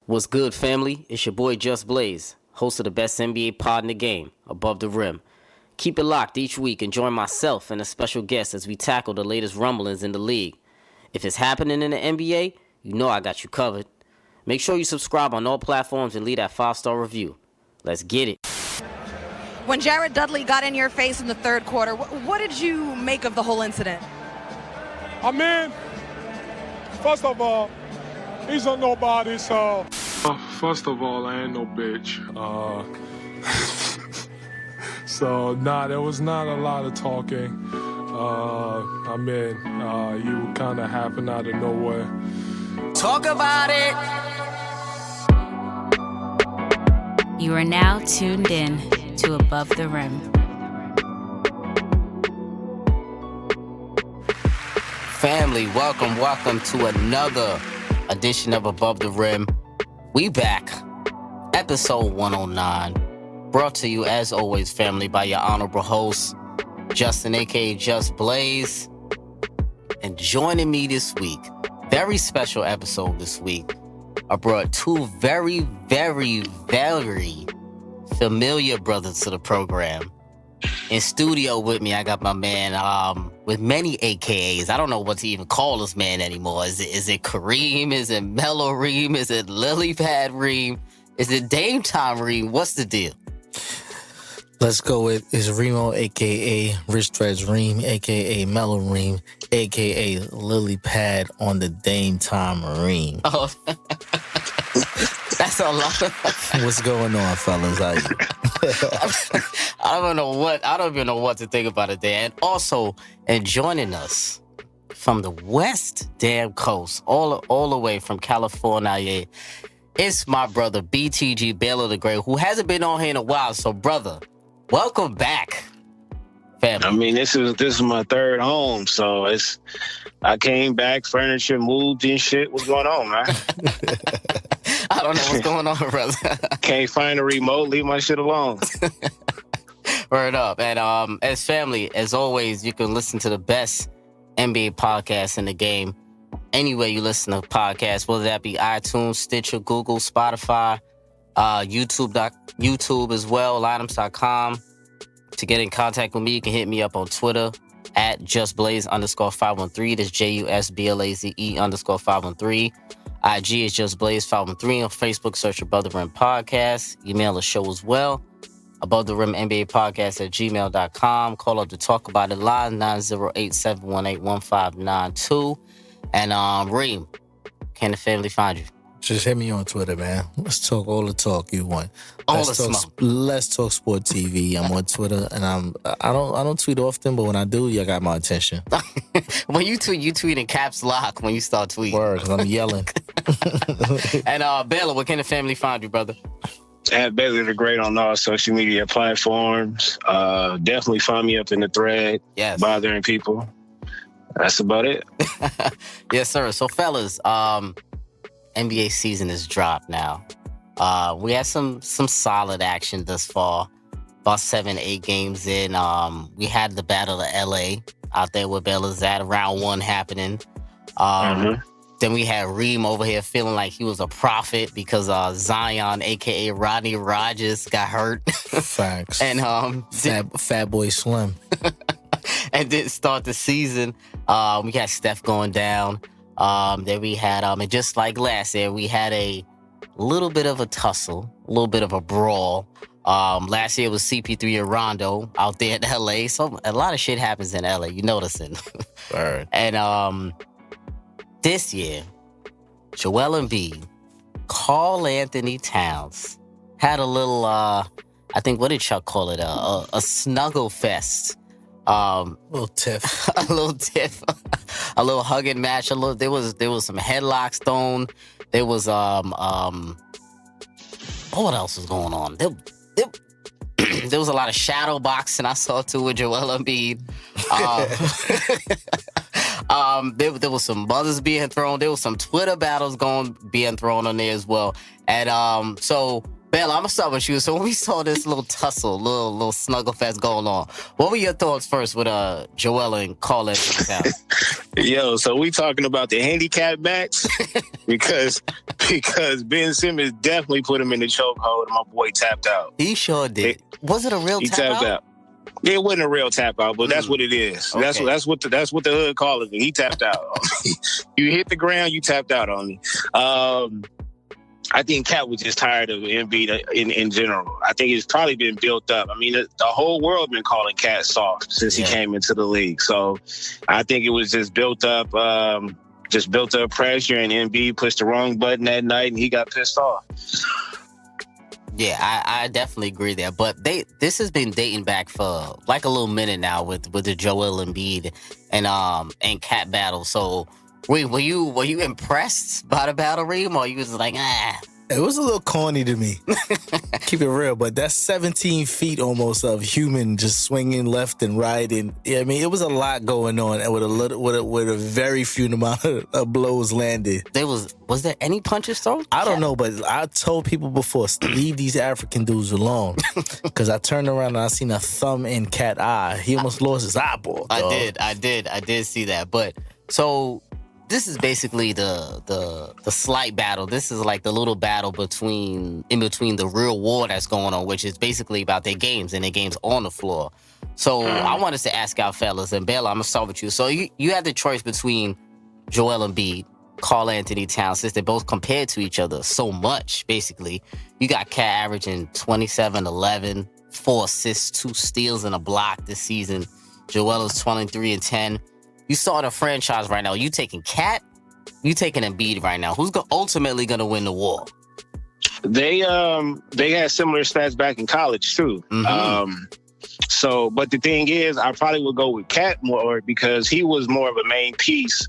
What's good, family? It's your boy Just Blaze, host of the best NBA pod in the game, Above the Rim. Keep it locked each week and join myself and a special guest as we tackle the latest rumblings in the league. If it's happening in the NBA, you know I got you covered. Make sure you subscribe on all platforms and leave that 5-star review. Let's get it. When Jared Dudley got in your face in the third quarter, what did you make of the whole incident? I mean, first of all, he's a nobody, so. First of all, I ain't no bitch. There was not a lot of talking. You kind of happened out of nowhere. Talk about it! You are now tuned in to Above the Rim. Family, welcome to another edition of Above the Rim. We back. Episode 109. Brought to you, as always, family, by your honorable host, Justin, a.k.a. Just Blaze. And joining me this week, very special episode this week. I brought two very, very, very familiar brothers to the program. In studio with me, I got my man with many AKAs. I don't know what to even call this man anymore. Is it Kareem? Is it Mellow Reem? Is it Lily Pad Reem? Is it Dame Time Reem? What's the deal? Let's go with is Remo, a.k.a. Rich Threads Reem, a.k.a. Mellow Reem, a.k.a. Lily Pad on the Dame Time Reem. Oh, that's a lot. What's going on, fellas? How you? I don't even know what to think about it there. And also, and joining us from the West damn coast, all the way from California, it's my brother BTG Baylor the Great, who hasn't been on here in a while. So, brother, welcome back, family. I mean, this is my third home, so I came back, furniture moved and shit. What's going on, man? I don't know what's going on, brother. Can't find a remote. Leave my shit alone. Word up. And as family, as always, you can listen to the best NBA podcast in the game anywhere you listen to podcasts, whether that be iTunes, Stitcher, Google, Spotify, YouTube as well, lineups.com. To get in contact with me, you can hit me up on Twitter at justblaze_513. That's JUSBLAZE_513. IG is justblaze513. On Facebook, search Above the Rim Podcast. Email the show as well. Above the Rim NBA Podcast at gmail.com. Call up to talk about it live, 908-718-1592. And Reem, can the family find you? Just hit me on Twitter, man. Let's talk all the talk you want. Let's talk Sport TV. I'm on Twitter, and I don't tweet often, but when I do, you got my attention. When you tweet in caps lock when you start tweeting. Word, 'cause I'm yelling. And Baylor, where can the family find you, brother? At Baylor the Great on all social media platforms. Definitely find me up in the thread. Yes. Bothering people. That's about it. Yes, sir. So, fellas, NBA season is dropped now. We had some solid action thus far. About 7-8 games in. We had the Battle of LA out there where Baylor's at, round one happening. Then we had Reem over here feeling like he was a prophet because Zion, aka Rodney Rogers, got hurt. Facts. And Fat Boy Slim. And didn't start the season. We had Steph going down. Then we had, and just like last year, we had a little bit of a tussle, a little bit of a brawl. Last year was CP3 and Rondo out there in LA. So a lot of shit happens in LA. You noticing? Word. And this year, Joel Embiid, Karl Anthony Towns had a little, I think, what did Chuck call it? A snuggle fest. Little tiff. A little tiff. A little hugging match. There was some headlocks thrown. There was what else was going on? There was a lot of shadow boxing I saw too with Joel Embiid. There was some mothers being thrown. There was some Twitter battles being thrown on there as well. And so Bella, I'm gonna start with you. So when we saw this little tussle, little snuggle fest going on, what were your thoughts first with Joel and Carl Towns? Yo, so we talking about the handicap backs because Ben Simmons definitely put him in the chokehold and my boy tapped out. He sure did. Was it a real He tap tapped out? It wasn't a real tap out, but that's what it is. Okay. That's what the hood calls it. He tapped out on me. You hit the ground, you tapped out on me. I think Cat was just tired of Embiid in general. I think it's probably been built up. I mean, the whole world been calling Cat soft since he came into the league. So I think it was just built up pressure, and Embiid pushed the wrong button that night, and he got pissed off. Yeah, I definitely agree there. But this has been dating back for like a little minute now with the Joel Embiid and Cat battle. So were you impressed by the battle, Reem, or you was like, ah? It was a little corny to me. Keep it real, but that's 17 feet almost of human just swinging left and right, and yeah, I mean it was a lot going on, and with a very few amount of blows landed. Was there any punches thrown? I don't know, but I told people before, leave these African dudes alone, because I turned around and I seen a thumb in Cat eye. He almost lost his eyeball. Dog. I did see that, but so. This is basically the slight battle. This is like the little battle in between the real war that's going on, which is basically about their games and their games on the floor. So I wanted to ask our fellas, and Bella, I'm gonna start with you. So you had the choice between Joel Embiid, Karl Anthony Towns, since they both compared to each other so much. Basically, you got Cat averaging 27, 11, 4 assists, 2 steals, and a block this season. Joel is 23 and 10. You saw the franchise right now. You taking Cat? You taking Embiid right now? Who's ultimately going to win the war? They had similar stats back in college too. Mm-hmm. But the thing is, I probably would go with Cat more because he was more of a main piece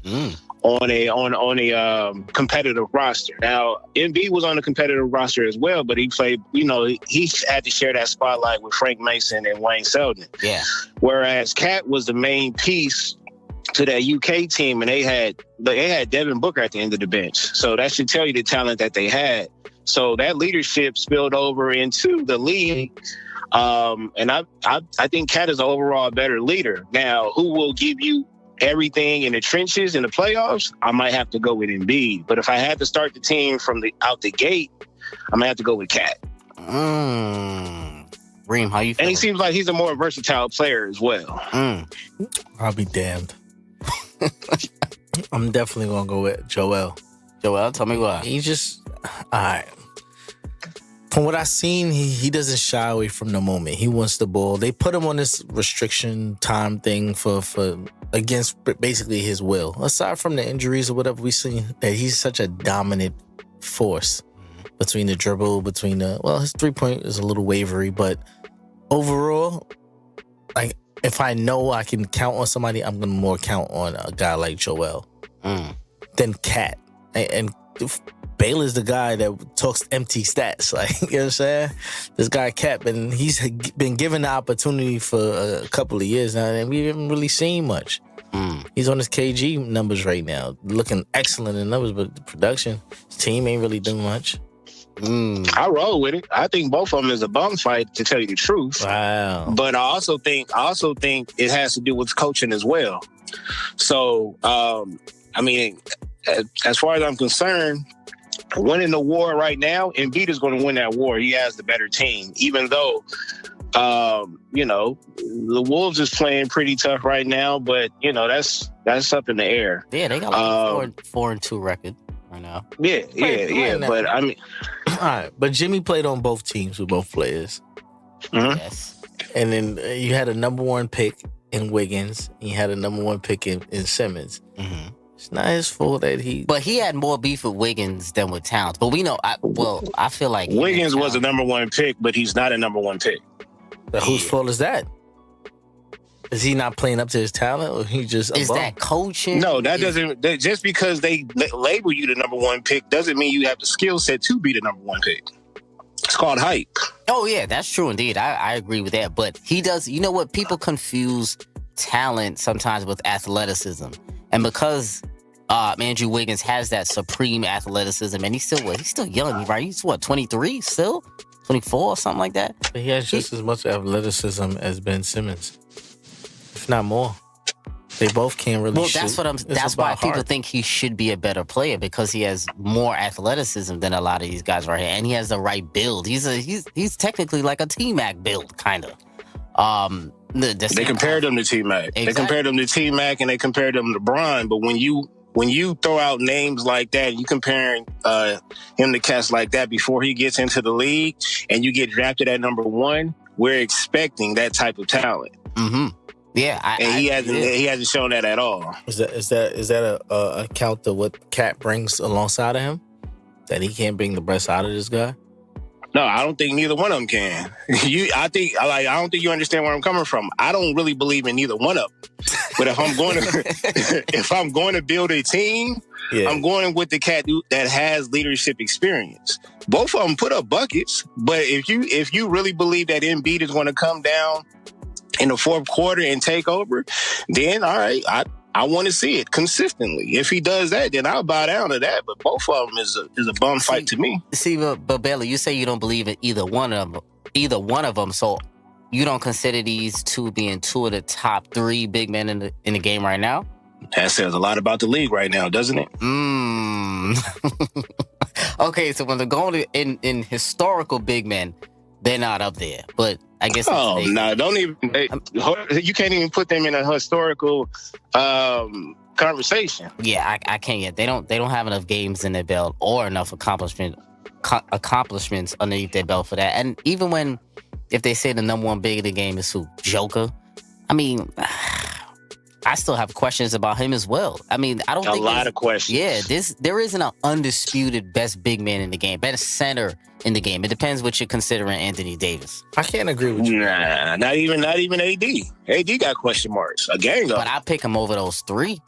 on a competitive roster. Now, Embiid was on a competitive roster as well, but he played. He had to share that spotlight with Frank Mason and Wayne Selden. Yeah. Whereas Cat was the main piece to that UK team, and they had Devin Booker at the end of the bench. So that should tell you the talent that they had. So that leadership spilled over into the league. And I think Cat is an overall better leader. Now, who will give you everything in the trenches in the playoffs? I might have to go with Embiid. But if I had to start the team from out the gate, I'm gonna have to go with Cat. Reem, how you feeling? And he seems like he's a more versatile player as well. I'll be damned. I'm definitely gonna go with Joel. Joel, tell me why. He just, all right. From what I've seen, he doesn't shy away from the moment. He wants the ball. They put him on this restriction time thing for against basically his will. Aside from the injuries or whatever we've seen, that he's such a dominant force between the dribble, his 3-point is a little wavery, but overall, like, if I know I can count on somebody, I'm going to more count on a guy like Joel than Cat. And Baylor's the guy that talks empty stats. Like, you know what I'm saying? This guy Cat, and he's been given the opportunity for a couple of years now, and we haven't really seen much. He's on his KG numbers right now, looking excellent in numbers, but the production, his team ain't really doing much. I roll with it. I think both of them is a bum fight, to tell you the truth. Wow. But I also think it has to do with coaching as well. So, as far as I'm concerned, winning the war right now, Embiid is going to win that war. He has the better team, even though, the Wolves is playing pretty tough right now. But that's up in the air. Yeah, they got like a 4-2 record. Now. Yeah. But I mean, all right. But Jimmy played on both teams with both players. Mm-hmm. Yes. And then you had a number 1 pick in Wiggins. And you had a number 1 pick in Simmons. Mm-hmm. It's not his fault that But he had more beef with Wiggins than with Towns. But we know, I feel like Wiggins was a number 1 pick, but he's not a number 1 pick. But whose fault is that? Is he not playing up to his talent, or he just is that coaching? No, just because they label you the number 1 pick doesn't mean you have the skill set to be the number 1 pick. It's called hype. Oh yeah, that's true indeed. I agree with that. But he does. You know what? People confuse talent sometimes with athleticism, and because Andrew Wiggins has that supreme athleticism, and he's still young, right? He's 23 still. 24 or something like that. But he has just as much athleticism as Ben Simmons, if not more. They both can't really shoot. That's why people think he should be a better player, because he has more athleticism than a lot of these guys right here, and he has the right build. He's technically like a T-Mac build, kind of. They compared him to T-Mac. Exactly. They compared him to T-Mac, and they compared him to Bron. But when you throw out names like that, you comparing him to cats like that before he gets into the league, and you get drafted at number 1, we're expecting that type of talent. Mm-hmm. Yeah, he hasn't shown that at all. Is that a count to what Cat brings alongside of him? That he can't bring the best out of this guy? No, I don't think neither one of them can. I don't think you understand where I'm coming from. I don't really believe in neither one of them. But if I'm going to build a team, I'm going with the cat that has leadership experience. Both of them put up buckets, but if you really believe that Embiid is going to come down in the fourth quarter and take over, then all right, I want to see it consistently. If he does that, then I'll bow down to that. But both of them is a bum fight to me. See, but Bailey, you say you don't believe in either one of them. So you don't consider these two being two of the top 3 big men in the game right now? That says a lot about the league right now, doesn't it? Okay, so when they're going in historical big men, they're not up there. But I guess. Oh no! Don't even. You can't even put them in a historical conversation. Yeah, I can't yet. They don't have enough games in their belt or enough accomplishments underneath their belt for that. And even if they say the number 1 big of the game is who, Joker, I mean, I still have questions about him as well. I mean, I don't think a lot of questions. Yeah, there isn't an undisputed best big man in the game, best center in the game. It depends what you're considering Anthony Davis. I can't agree with you. Nah, not even AD. AD got question marks. A gang up. But I pick him over those 3.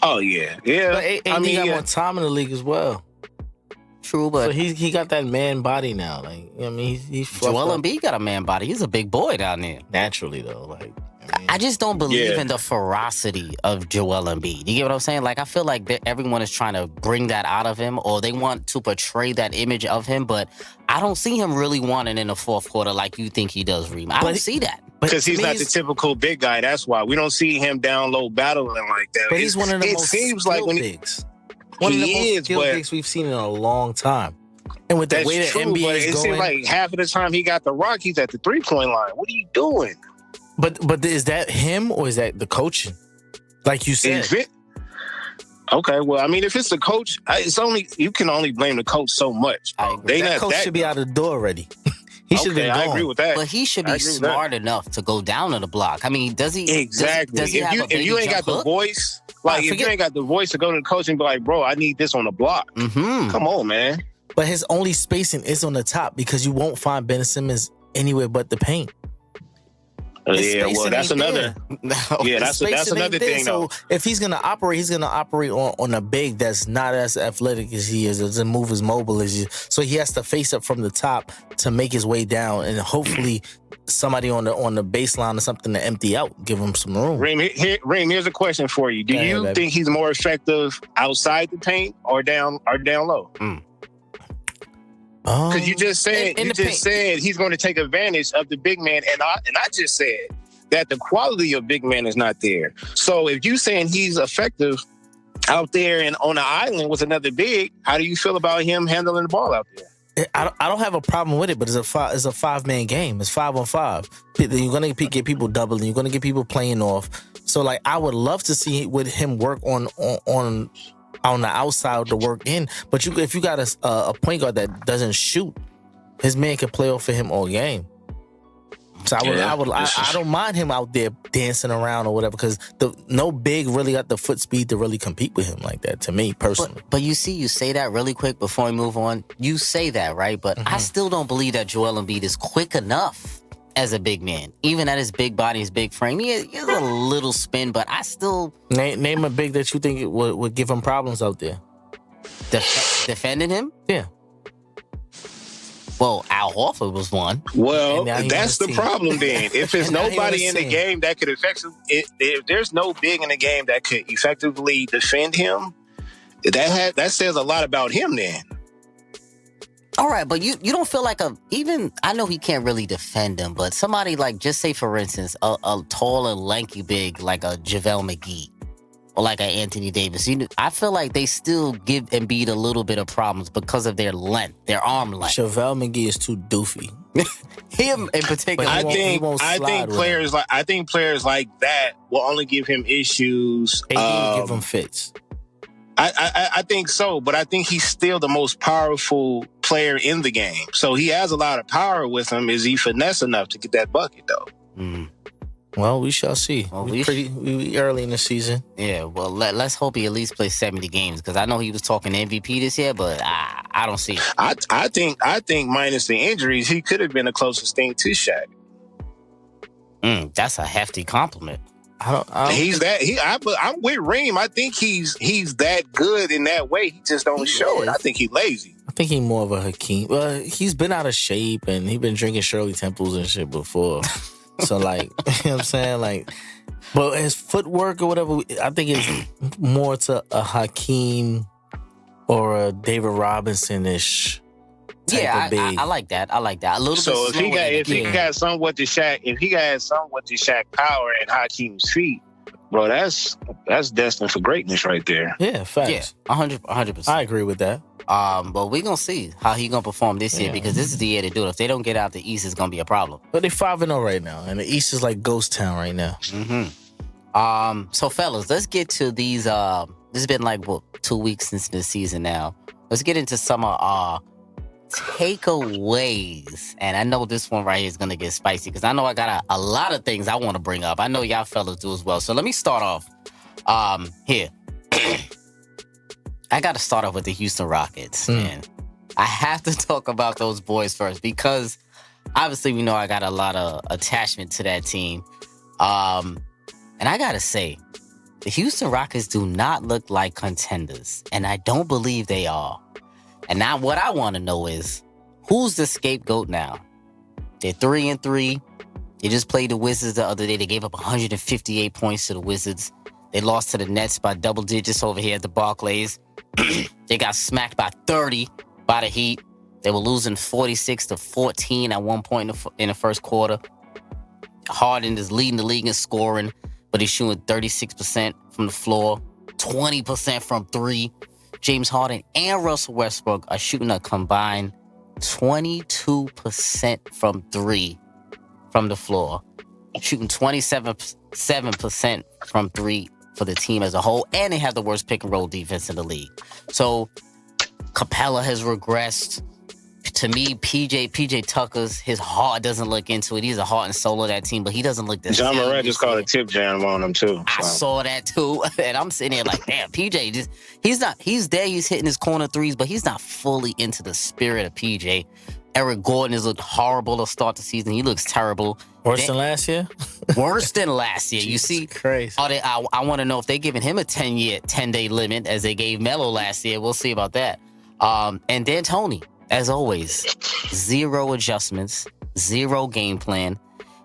Oh yeah. But AD got more time in the league as well. True, but so he got that man body now. Like, you know what I mean, he's Joel Embiid got a man body. He's a big boy down there. Naturally though, like. I just don't believe in the ferocity of Joel Embiid. You get what I'm saying? Like, I feel like everyone is trying to bring that out of him, or they want to portray that image of him, but I don't see him really wanting in the fourth quarter like you think he does, Reem. I don't see that. Because he's not the typical big guy. That's why. We don't see him down low battling like that. But he's one of the most skilled bigs. One of the most skilled bigs we've seen in a long time. And with the way that NBA is going... It seems like half of the time he got the rock, he's at the 3-point line. What are you doing? But is that him or is that the coaching? Like you said. Okay, well, I mean, if it's the coach, you can only blame the coach so much. That coach should be out of the door already. He should be gone. I agree with that. But he should be smart enough to go down to the block. I mean, does he? Exactly. Does he if you ain't got the voice, if you ain't got the voice to go to the coach and be like, bro, I need this on the block. Mm-hmm. Come on, man. But his only spacing is on the top because you won't find Ben Simmons anywhere but the paint. Yeah, well, that's another. That's another thing. So if he's gonna operate on a big that's not as athletic as he is, doesn't move as mobile as you. So he has to face up from the top to make his way down, and hopefully somebody on the baseline or something to empty out, give him some room. Reem, here's a question for you. Do you think he's more effective outside the paint or down low? Because you just said he's going to take advantage of the big man, and I just said that the quality of big man is not there. So if you saying he's effective out there and on the island with another big, how do you feel about him handling the ball out there? I don't have a problem with it, but it's a 5-man game. It's 5-on-5. You're going to get people doubling. You're going to get people playing off. So like I would love to see with him work on the outside to work in, but if you got a point guard that doesn't shoot, his man can play off for him all game. So I don't mind him out there dancing around or whatever, because no big really got the foot speed to really compete with him like that, to me personally. But you say that really quick before we move on. You say that, right? But I still don't believe that Joel Embiid is quick enough as a big man. Even at his big body, his big frame, he has a little spin, but I still... Name a big that you think would give him problems out there. Defending him? Yeah. Well, Al Horford was one. Well, that's the problem then. If there's nobody in the game that could if there's no big in the game that could effectively defend him, that says a lot about him then. All right, but you don't feel like even I know he can't really defend him, but somebody like, just say for instance, a tall and lanky big like a JaVale McGee or like an Anthony Davis. I feel like they still give Embiid a little bit of problems because of their length, their arm length. JaVale McGee is too doofy. Him in particular. I think players like that will only give him issues. They didn't give him fits. I think so, but I think he's still the most powerful player in the game. So he has a lot of power with him. Is he finesse enough to get that bucket, though? Mm. Well, we shall see. Well, we early in the season. Yeah, well, let's hope he at least plays 70 games, because I know he was talking MVP this year, but I don't see it. I think minus the injuries, he could have been the closest thing to Shaq. That's a hefty compliment. I'm with Reem. I think he's that good in that way. He just don't show it. I think he's lazy. I think he's more of a Hakeem. Well, he's been out of shape and he's been drinking Shirley Temples and shit before. So, like, you know what I'm saying? Like, but his footwork or whatever, I think it's more to a Hakeem or a David Robinson-ish type of big. I like that. A little so bit. If he got somewhat to Shaq power and Hakeem's feet, bro, that's destined for greatness right there. Yeah, facts. Yeah, 100%. I agree with that. But we're gonna see how he gonna perform this year, because this is the year to do it. If they don't get out the East, it's gonna be a problem. But they're 5-0 right now, and the East is like ghost town right now. Mm-hmm. So fellas, let's get to these. This has been like 2 weeks since the season now. Let's get into some of our takeaways, and I know this one right here is gonna get spicy, because I know I got a lot of things I want to bring up. I know y'all fellas do as well. So let me start off here. I got to start off with the Houston Rockets, and I have to talk about those boys first, because obviously we know I got a lot of attachment to that team, and I gotta say, the Houston Rockets do not look like contenders, and I don't believe they are. And now what I want to know is, who's the scapegoat now? They're 3-3. They just played the Wizards the other day. They gave up 158 points to the Wizards. They lost to the Nets by double digits over here at the Barclays. They got smacked by 30 by the Heat. They were losing 46-14 at one point in the first quarter. Harden is leading the league in scoring, but he's shooting 36% from the floor, 20% from three. James Harden and Russell Westbrook are shooting a combined 22% from three from the floor, shooting 27% from three for the team as a whole, and they have the worst pick and roll defense in the league. So Capella has regressed. To me, PJ Tucker's, his heart doesn't look into it. He's a heart and soul of that team, but he doesn't look this. John Morant just called a tip jam on him too. I saw that too, and I'm sitting there like, damn, PJ he's there, he's hitting his corner threes, but he's not fully into the spirit of PJ. Eric Gordon has looked horrible to start the season. He looks terrible. Worse than last year? Worse than last year. You see, crazy. I want to know if they're giving him a 10-day limit as they gave Melo last year. We'll see about that. And D'Antoni, as always, zero adjustments, zero game plan.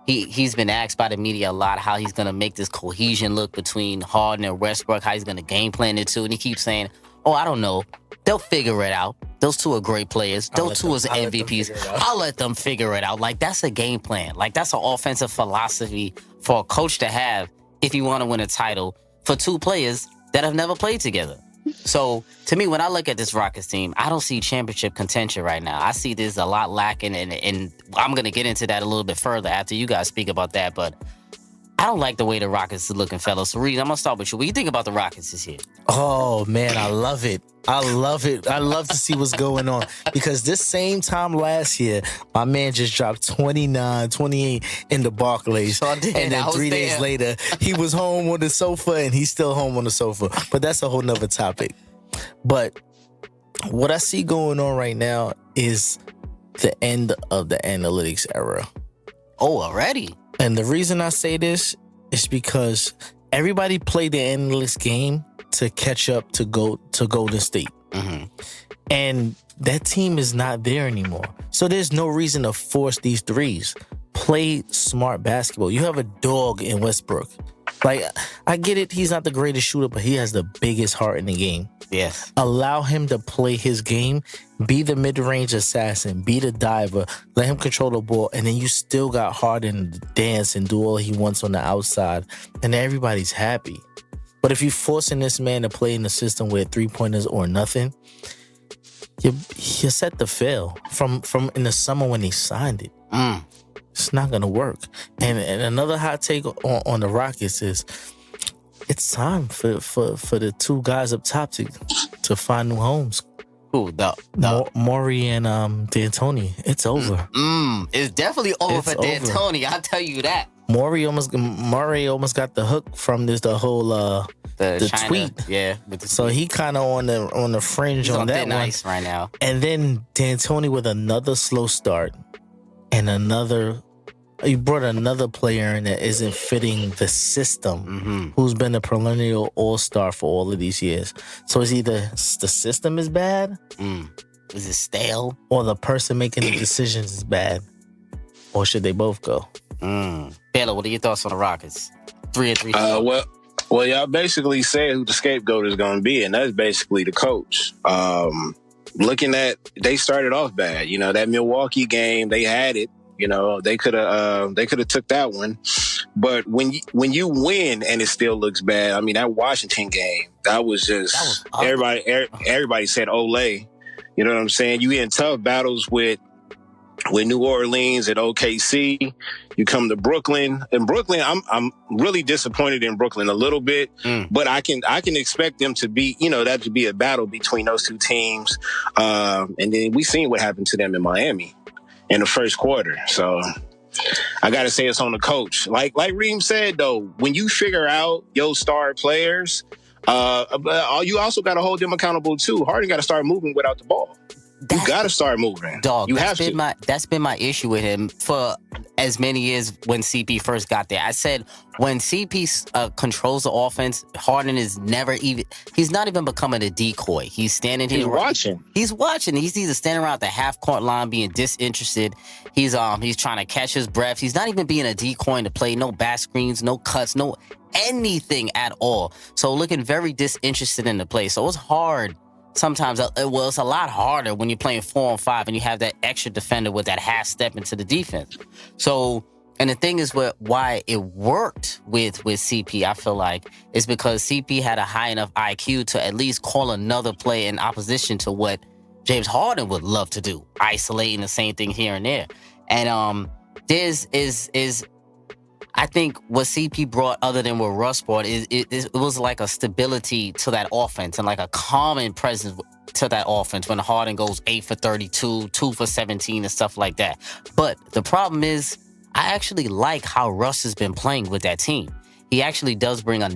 He's been asked by the media a lot how he's going to make this cohesion look between Harden and Westbrook, how he's going to game plan it too. And he keeps saying, oh, I don't know. They'll figure it out. Those two are great players. Those two are MVPs. I'll let them figure it out. Like, that's a game plan. Like, that's an offensive philosophy for a coach to have if you want to win a title for two players that have never played together. So, to me, when I look at this Rockets team, I don't see championship contention right now. I see there's a lot lacking, and I'm going to get into that a little bit further after you guys speak about that, but I don't like the way the Rockets are looking, fellas. So, Reed, I'm going to start with you. What do you think about the Rockets this year? Oh, man, I love it. I love it. I love to see what's going on, because this same time last year, my man just dropped 29, 28 in the Barclays. And then 3 days later, he was home on the sofa, and he's still home on the sofa. But that's a whole nother topic. But what I see going on right now is the end of the analytics era. Oh, already? And the reason I say this is because everybody played the analytics game to catch up to Golden State. Mm-hmm. And that team is not there anymore. So there's no reason to force these threes. Play smart basketball. You have a dog in Westbrook. Like, I get it. He's not the greatest shooter, but he has the biggest heart in the game. Yes. Allow him to play his game, be the mid-range assassin, be the diver, let him control the ball, and then you still got Harden to dance and do all he wants on the outside, and everybody's happy. But if you're forcing this man to play in a system where 3-pointers or nothing, you're set to fail from in the summer when they signed it. It's not going to work. And another hot take on the Rockets is it's time for the two guys up top to find new homes. Who? Morey and D'Antoni. It's over. It's definitely over It's for D'Antoni. I'll tell you that. Murray almost got the hook from the whole the China, tweet. Yeah. So he kind of on the fringe He's on that thin one ice right now. And then D'Antoni with another slow start and you brought another player in that isn't fitting the system, who's been a perennial all-star for all of these years. So it's either the system is bad, Is it stale? or the person making the decisions is bad, or should they both go? Baylor, what are your thoughts on the Rockets? 3-3. Well, y'all basically said who the scapegoat is going to be, and that's basically the coach. Looking at, they started off bad. You know, that Milwaukee game, they had it. You know, they could have took that one. But when you win and it still looks bad, I mean, that Washington game, that was just everybody said Olay. You know what I'm saying? You in tough battles with New Orleans and OKC. You come to Brooklyn. In Brooklyn, I'm really disappointed in Brooklyn a little bit, but I can expect them to be, that to be a battle between those two teams. And then we seen what happened to them in Miami in the first quarter. So I got to say it's on the coach. Like Reem said, though, when you figure out your star players, you also got to hold them accountable too. Harden got to start moving without the ball. You got to start moving. Dog, you that's been my issue with him for as many years when CP first got there. I said when CP controls the offense, Harden is he's not even becoming a decoy. He's standing here. He's watching. He's either standing around the half-court line being disinterested. He's trying to catch his breath. He's not even being a decoy in the play. No back screens, no cuts, no anything at all. So looking very disinterested in the play. So it's hard. Sometimes, it's a lot harder when you're playing 4-on-5 and you have that extra defender with that half step into the defense. So, and the thing is why it worked with CP, I feel like, is because CP had a high enough IQ to at least call another play in opposition to what James Harden would love to do, isolating the same thing here and there. And I think what CP brought, other than what Russ brought, it was like a stability to that offense and like a calming presence to that offense when Harden goes 8 for 32, 2 for 17 and stuff like that. But the problem is, I actually like how Russ has been playing with that team. He actually does bring a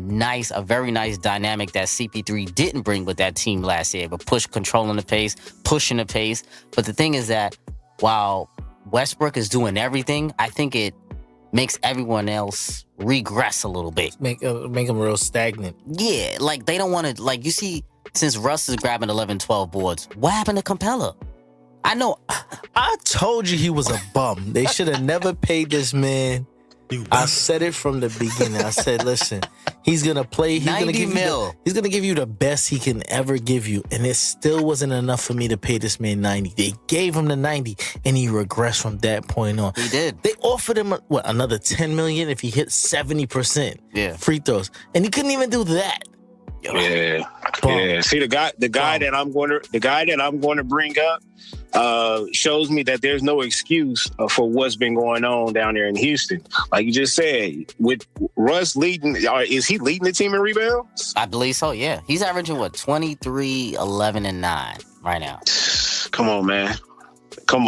very nice dynamic that CP3 didn't bring with that team last year, but controlling the pace, pushing the pace. But the thing is that while Westbrook is doing everything, I think it makes everyone else regress a little bit. Make them real stagnant. Yeah, like they don't want to, like you see, since Russ is grabbing 11, 12 boards, what happened to Capella? I know. I told you he was a bum. They should have never paid this man. I said it from the beginning. I said, listen, he's going to play. He's going to give you the best he can ever give you. And it still wasn't enough for me to pay this man 90. They gave him the 90 and he regressed from that point on. He did. They offered him, another $10 million if he hit 70% free throws. And he couldn't even do that. Yeah. See, the guy that I'm going to bring up shows me that there's no excuse for what's been going on down there in Houston. Like you just said, with Russ leading, is he leading the team in rebounds? I believe so. Yeah, he's averaging 23, 11, and 9 right now. Come on, man. And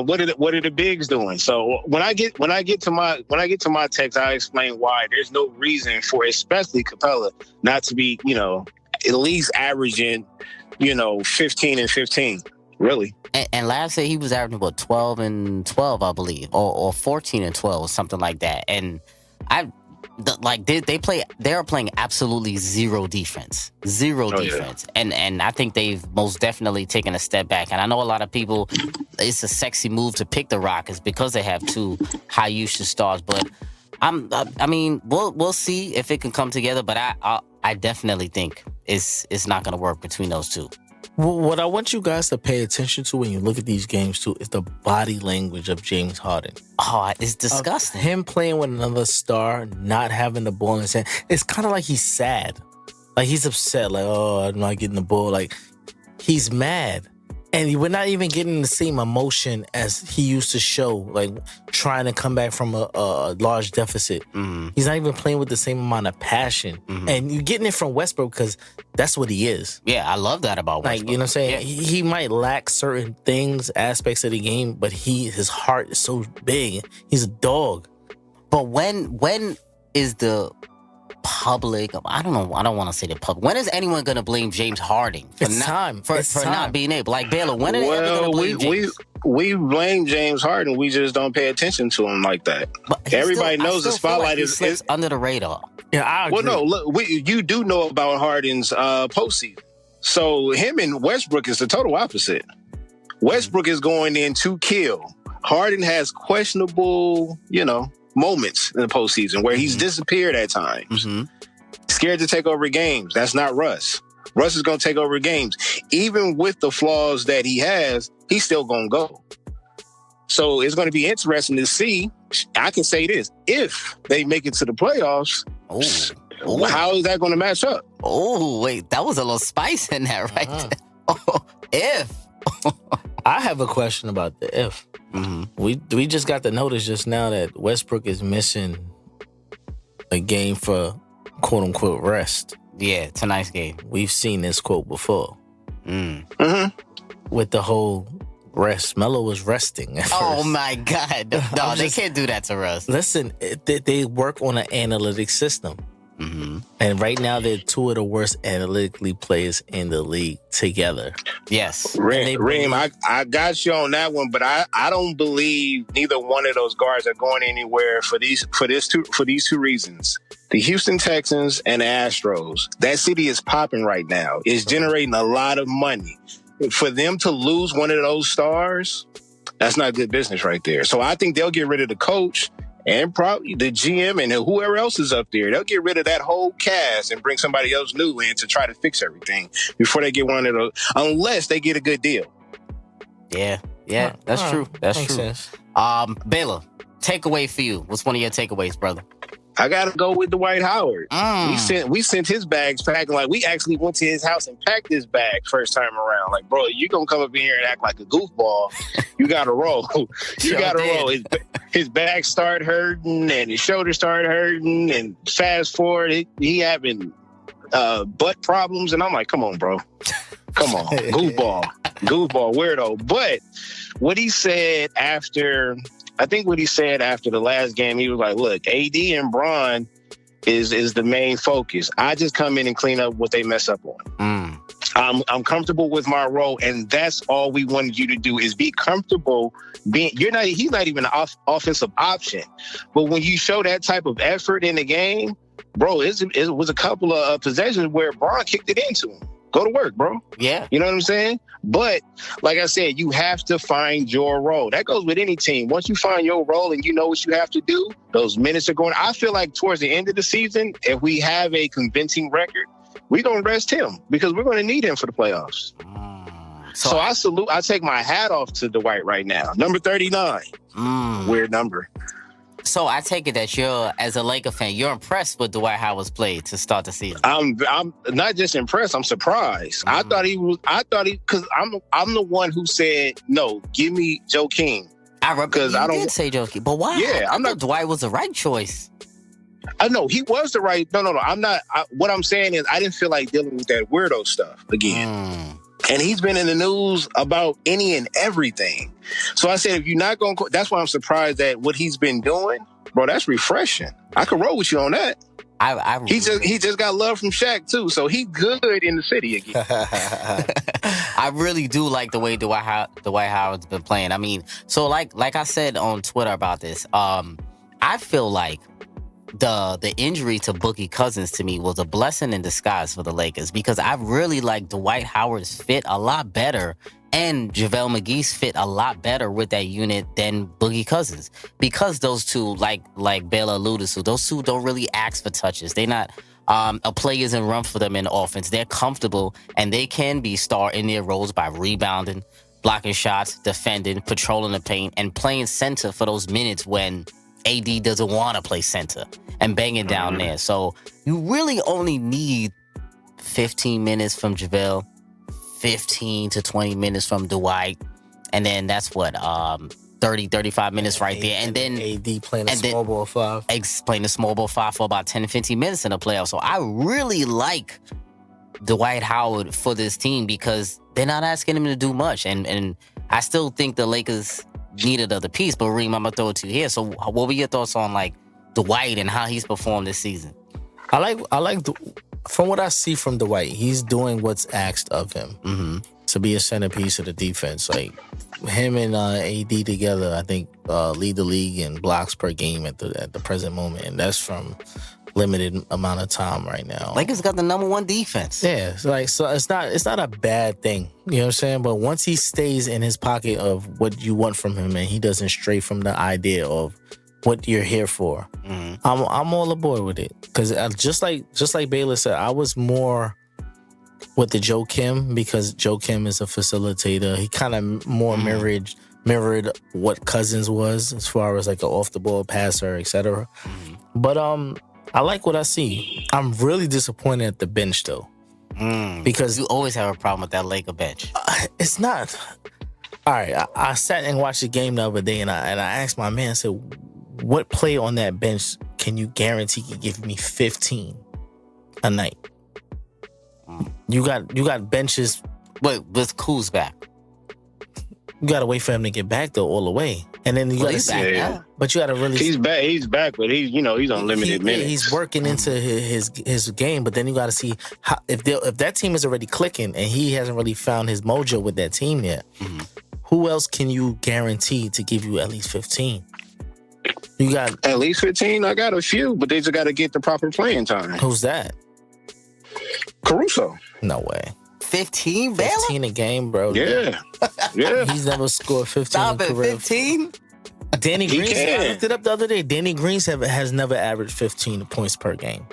what are the bigs doing? So when I get to my text, I explain why there's no reason for especially Capella not to be, at least averaging, 15 and 15. Really. And last year he was averaging 12 and 12, I believe, or 14 and 12, something like that. And they are playing absolutely zero defense. Defense. Yeah. And I think they've most definitely taken a step back. And I know a lot of people, it's a sexy move to pick the Rockets because they have two high usage stars, but I mean, we'll see if it can come together, but I definitely think it's not going to work between those two. What I want you guys to pay attention to when you look at these games too is the body language of James Harden. Oh, it's disgusting. Him playing with another star, not having the ball in his hand. It's kind of like he's sad. Like he's upset. Like, oh, I'm not getting the ball. Like he's mad. And we're not even getting the same emotion as he used to show, like trying to come back from a large deficit. Mm-hmm. He's not even playing with the same amount of passion. Mm-hmm. And you're getting it from Westbrook because that's what he is. Yeah, I love that about Westbrook. Like, you know what I'm saying? Yeah. He might lack certain things, aspects of the game, but his heart is so big. He's a dog. But when is the public? I don't know. I don't want to say the public. When is anyone going to blame James Harden for It's time. for It's time. not being able? Like Baylor, when are they ever going to blame James? we blame James Harden. We just don't pay attention to him like that. But he Everybody still- I knows the still feel spotlight he is slips under the radar. Yeah, I agree. Well, no, look, you do know about Harden's postseason. So him and Westbrook is the total opposite. Westbrook is going in to kill. Harden has questionable, moments in the postseason where he's disappeared at times. Mm-hmm. Scared to take over games. That's not Russ. Russ is going to take over games. Even with the flaws that he has, he's still going to go. So it's going to be interesting to see. I can say this. If they make it to the playoffs, Oh, how is that going to match up? oh, wait, that was a little spice in that, right? Uh-huh. Oh, if. I have a question about the if. Mm-hmm. We just got the notice just now that Westbrook is missing a game for quote unquote rest. Yeah, tonight's game. We've seen this quote before Mm-hmm. with the whole rest. Melo was resting at Oh first. my God! No, I'm they just- can't do that to us. Listen, they work on an analytic system. Mm-hmm. And right now, they're two of the worst analytically players in the league together. Yes. Reem, I got you on that one, but I don't believe neither one of those guards are going anywhere for these two reasons. The Houston Texans and the Astros. That city is popping right now. It's generating a lot of money. For them to lose one of those stars, that's not good business right there. So I think they'll get rid of the coach and probably the GM and whoever else is up there. They'll get rid of that whole cast and bring somebody else new in to try to fix everything before they get one of those, unless they get a good deal. Yeah. Yeah. That's All true. right. That's Makes true. sense. Baylor, takeaway for you. What's one of your takeaways, brother? I gotta go with Dwight Howard. Mm. We sent his bags packing. Like, we actually went to his house and packed his bag first time around. Like, bro, you gonna come up in here and act like a goofball? You gotta roll. You Sure gotta did. roll. His back started hurting and his shoulder started hurting. And fast forward, he having butt problems. And I'm like, come on, bro. Come on, goofball, weirdo. But what he said after the last game, he was like, look, AD and Bron is the main focus. I just come in and clean up what they mess up on. I'm comfortable with my role, and that's all we wanted you to do is be comfortable being. He's not even an offensive option, but when you show that type of effort in the game, bro, it was a couple of possessions where Bron kicked it into him. Go to work, bro. Yeah. You know what I'm saying? But like I said, you have to find your role. That goes with any team. Once you find your role and you know what you have to do, those minutes are going. I feel like towards the end of the season, if we have a convincing record, we're going to rest him because we're going to need him for the playoffs. So I take my hat off to Dwight right now. Number 39. Weird number. So I take it that you're, as a Laker fan, you're impressed with Dwight Howard's play to start the season. I'm not just impressed. I'm surprised. I thought because I'm the one who said, no, give me Joe King. I don't did say Joe King, but why? Yeah, I thought Dwight was the right choice. I know he was the right. No. I'm not. What I'm saying is I didn't feel like dealing with that weirdo stuff again. And he's been in the news about any and everything. So I said, if you're not going to, that's why I'm surprised at what he's been doing. Bro, that's refreshing. I could roll with you on that. He just got love from Shaq too. So he good in the city again. I really do like the way Dwight Howard's been playing. I mean, so like I said on Twitter about this, I feel like the injury to Boogie Cousins to me was a blessing in disguise for the Lakers because I really like Dwight Howard's fit a lot better And JaVale McGee's fit a lot better with that unit than Boogie Cousins. Because those two, like Baylor alluded to, those two don't really ask for touches. They're not, a play isn't run for them in offense. They're comfortable, and they can be star in their roles by rebounding, blocking shots, defending, patrolling the paint, and playing center for those minutes when AD doesn't want to play center and banging down there. So you really only need 15 minutes from JaVale, 15 to 20 minutes from Dwight, and then that's what 30, 35 minutes right there. And then AD playing a small ball 5. Playing the small ball 5 for about 10 to 15 minutes in the playoffs. So I really like Dwight Howard for this team because they're not asking him to do much. And I still think the Lakers need another piece, but Reem, I'm gonna throw it to you here. So what were your thoughts on like Dwight and how he's performed this season? I like from what I see from Dwight, he's doing what's asked of him to be a centerpiece of the defense. Like him and AD together, I think lead the league in blocks per game at the present moment, and that's from limited amount of time right now. Lakers got the number 1 defense. Yeah, so it's not a bad thing. You know what I'm saying? But once he stays in his pocket of what you want from him, and he doesn't stray from the idea of what you're here for, I'm all aboard with it. Because just like Baylor said, I was more with the Joe Kim because Joe Kim is a facilitator. He kind of more mirrored what Cousins was as far as like an off the ball passer, etc. But I like what I see. I'm really disappointed at the bench though, because you always have a problem with that Laker bench. It's not. All right, I sat and watched the game the other day, and I asked my man, I said, what play on that bench can you guarantee can give me 15 a night? You got benches. But with Kuz back, you gotta wait for him to get back though, all the way, and then you gotta see. But you gotta really. He's back, but he's on limited minutes. He's working into his game, but then you gotta see how if that team is already clicking and he hasn't really found his mojo with that team yet. Who else can you guarantee to give you at least 15? You got at least 15. I got a few, but they just got to get the proper playing time. Who's that? Caruso. No way. 15, Baylor? 15 a game, bro. Yeah. He's never scored 15 Stop in at career. 15? Danny He Green, can. I looked it up the other day. Danny Green has never averaged 15 points per game.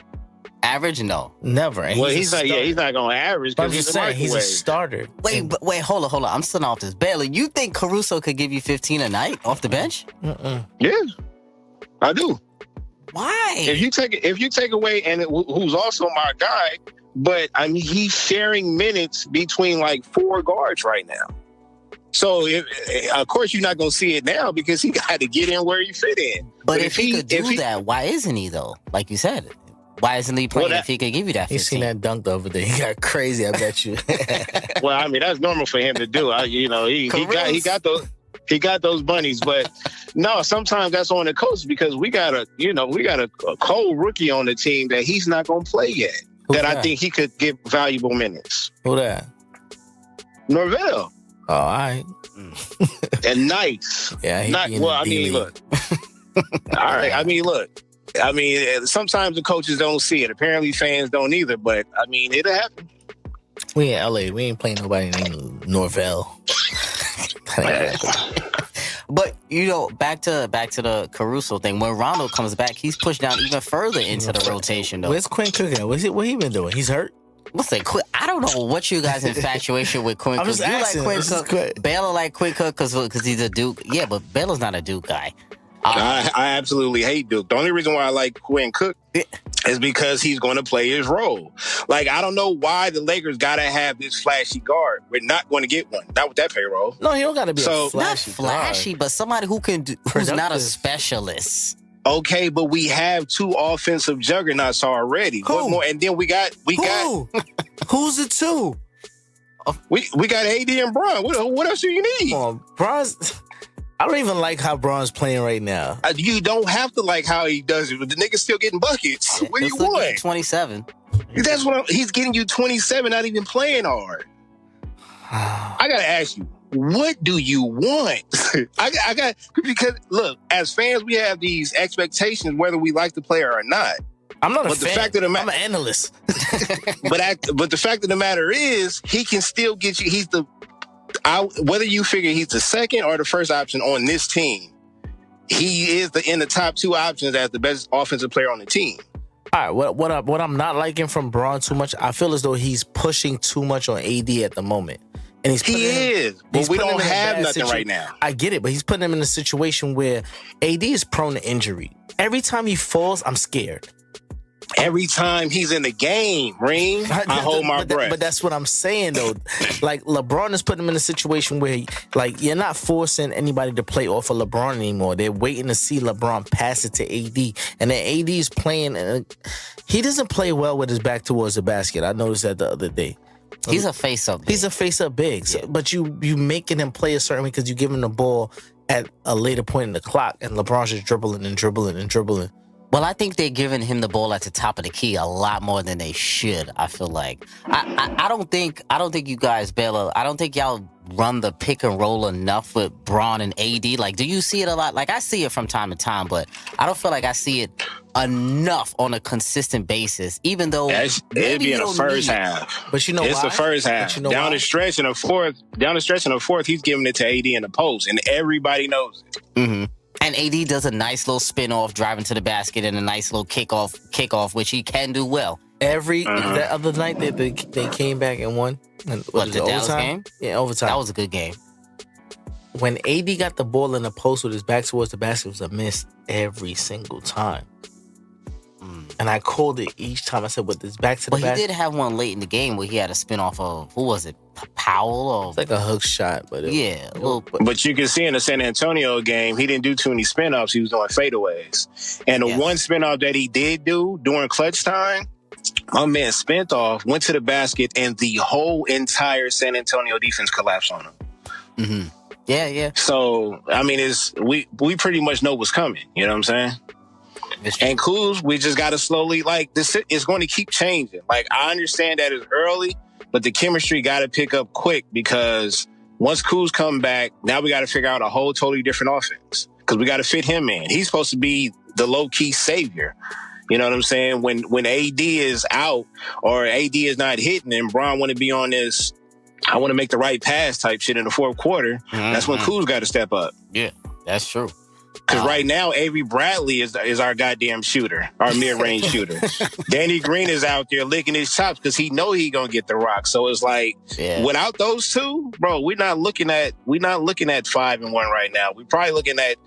Average? No. Never. And Well, he's not going to average But I'm because just saying, he's a starter. Wait, hold on. I'm still off this. Baylor, you think Caruso could give you 15 a night off the bench? Yeah, I do. Why? If you take away who's also my guy, but I mean he's sharing minutes between like 4 guards right now. So of course you're not gonna see it now because he got to get in where he fit in. But if he could do that, why isn't he though? Like you said, why isn't he playing if he could give you that 15? You seen that dunk the other day? He got crazy. I bet you. Well, I mean that's normal for him to do. He got those bunnies, but no, sometimes that's on the coach because we got a cold rookie on the team that he's not gonna play yet. I think he could get valuable minutes. Who that? Norvell. Oh, all right. And Knights. Yeah, look. All right. I mean, look. I mean, sometimes the coaches don't see it. Apparently fans don't either, but I mean, it'll happen. We in LA. We ain't playing nobody named Norvell. But back to the Caruso thing. When Rondo comes back, he's pushed down even further into the rotation. Though, where's Quinn Cook at? What he been doing? He's hurt. What's that? I don't know what you guys' infatuation with Quinn Cook. I'm just asking. Like Quinn Cook. Baylor like Quinn Cook because he's a Duke. Yeah, but Baylor's not a Duke guy. I absolutely hate Duke. The only reason why I like Quinn Cook is because he's going to play his role. Like, I don't know why the Lakers got to have this flashy guard. We're not going to get one. Not with that payroll. No, he don't got to be a flashy not flashy, guard. But somebody who's not a specialist. Okay, but we have 2 offensive juggernauts already. Who? What more? And then we got Who's the 2? we got AD and Bron. What else do you need? Come on, Bron's. I don't even like how Bron's playing right now. You don't have to like how he does it, but the nigga's still getting buckets. What do you He'll want? 27. That's what he's getting you 27, not even playing hard. I gotta ask you, what do you want? I got because look, as fans, we have these expectations whether we like the player or not. I'm not a But fan. the fact of the I'm an analyst. but the fact of the matter is, he can still get you. whether you figure he's the second or the first option on this team, he is in the top 2 options as the best offensive player on the team. All right, what I'm not liking from Bron too much, I feel as though he's pushing too much on AD at the moment. And but we don't have nothing right now. I get it, but he's putting him in a situation where AD is prone to injury. Every time he falls, I'm scared. Every time he's in the game, Reem, I hold my breath. But that's what I'm saying, though. Like, LeBron is putting him in a situation where, like, you're not forcing anybody to play off of LeBron anymore. They're waiting to see LeBron pass it to AD. And then AD is playing. He doesn't play well with his back towards the basket. I noticed that the other day. He's a face-up big. He's a face-up big. So, but you making him play a certain way because you give him the ball at a later point in the clock, and LeBron's just dribbling and dribbling and dribbling. Well, I think they're giving him the ball at the top of the key a lot more than they should. I feel like I don't think you guys, Baylor. I don't think y'all run the pick and roll enough with Bron and AD. Like, do you see it a lot? Like, I see it from time to time, but I don't feel like I see it enough on a consistent basis. Even though it'd be in the first half, but you know it's why? the first half. You know down why? the stretch in the fourth, he's giving it to AD in the post, and everybody knows it. Mm-hmm. And AD does a nice little spin-off, driving to the basket, and a nice little kickoff, which he can do well. That other night they came back and won. And, What, the Dallas game? Yeah, overtime. That was a good game. When AD got the ball in the post with his back towards the basket, it was a miss every single time. And I called it each time. I said, with his back to the basket. But he did have one late in the game where he had a spin-off of, who was it, Powell? Or It's like a hook shot. But But you can see in the San Antonio game, he didn't do too many spin-offs. He was doing fadeaways. And the one spin-off that he did do during clutch time, my man spent off, went to the basket, and the whole entire San Antonio defense collapsed on him. Mm-hmm. Yeah. So, I mean, we pretty much know what's coming. You know what I'm saying? And Kuz, we just got to slowly, like, this is going to keep changing. Like, I understand that it's early, but the chemistry got to pick up quick because once Kuz come back, now we got to figure out a whole totally different offense because we got to fit him in. He's supposed to be the low-key savior. You know what I'm saying? When AD is out or AD is not hitting and Bron want to be on this, I want to make the right pass type shit in the fourth quarter, that's when Kuz got to step up. Yeah, that's true. Because right now, Avery Bradley is our goddamn shooter, our mid-range shooter. Danny Green is out there licking his chops because he know he gonna get the rock. So it's like, without those two, bro, we're not looking at 5-1 right now. We're probably looking at,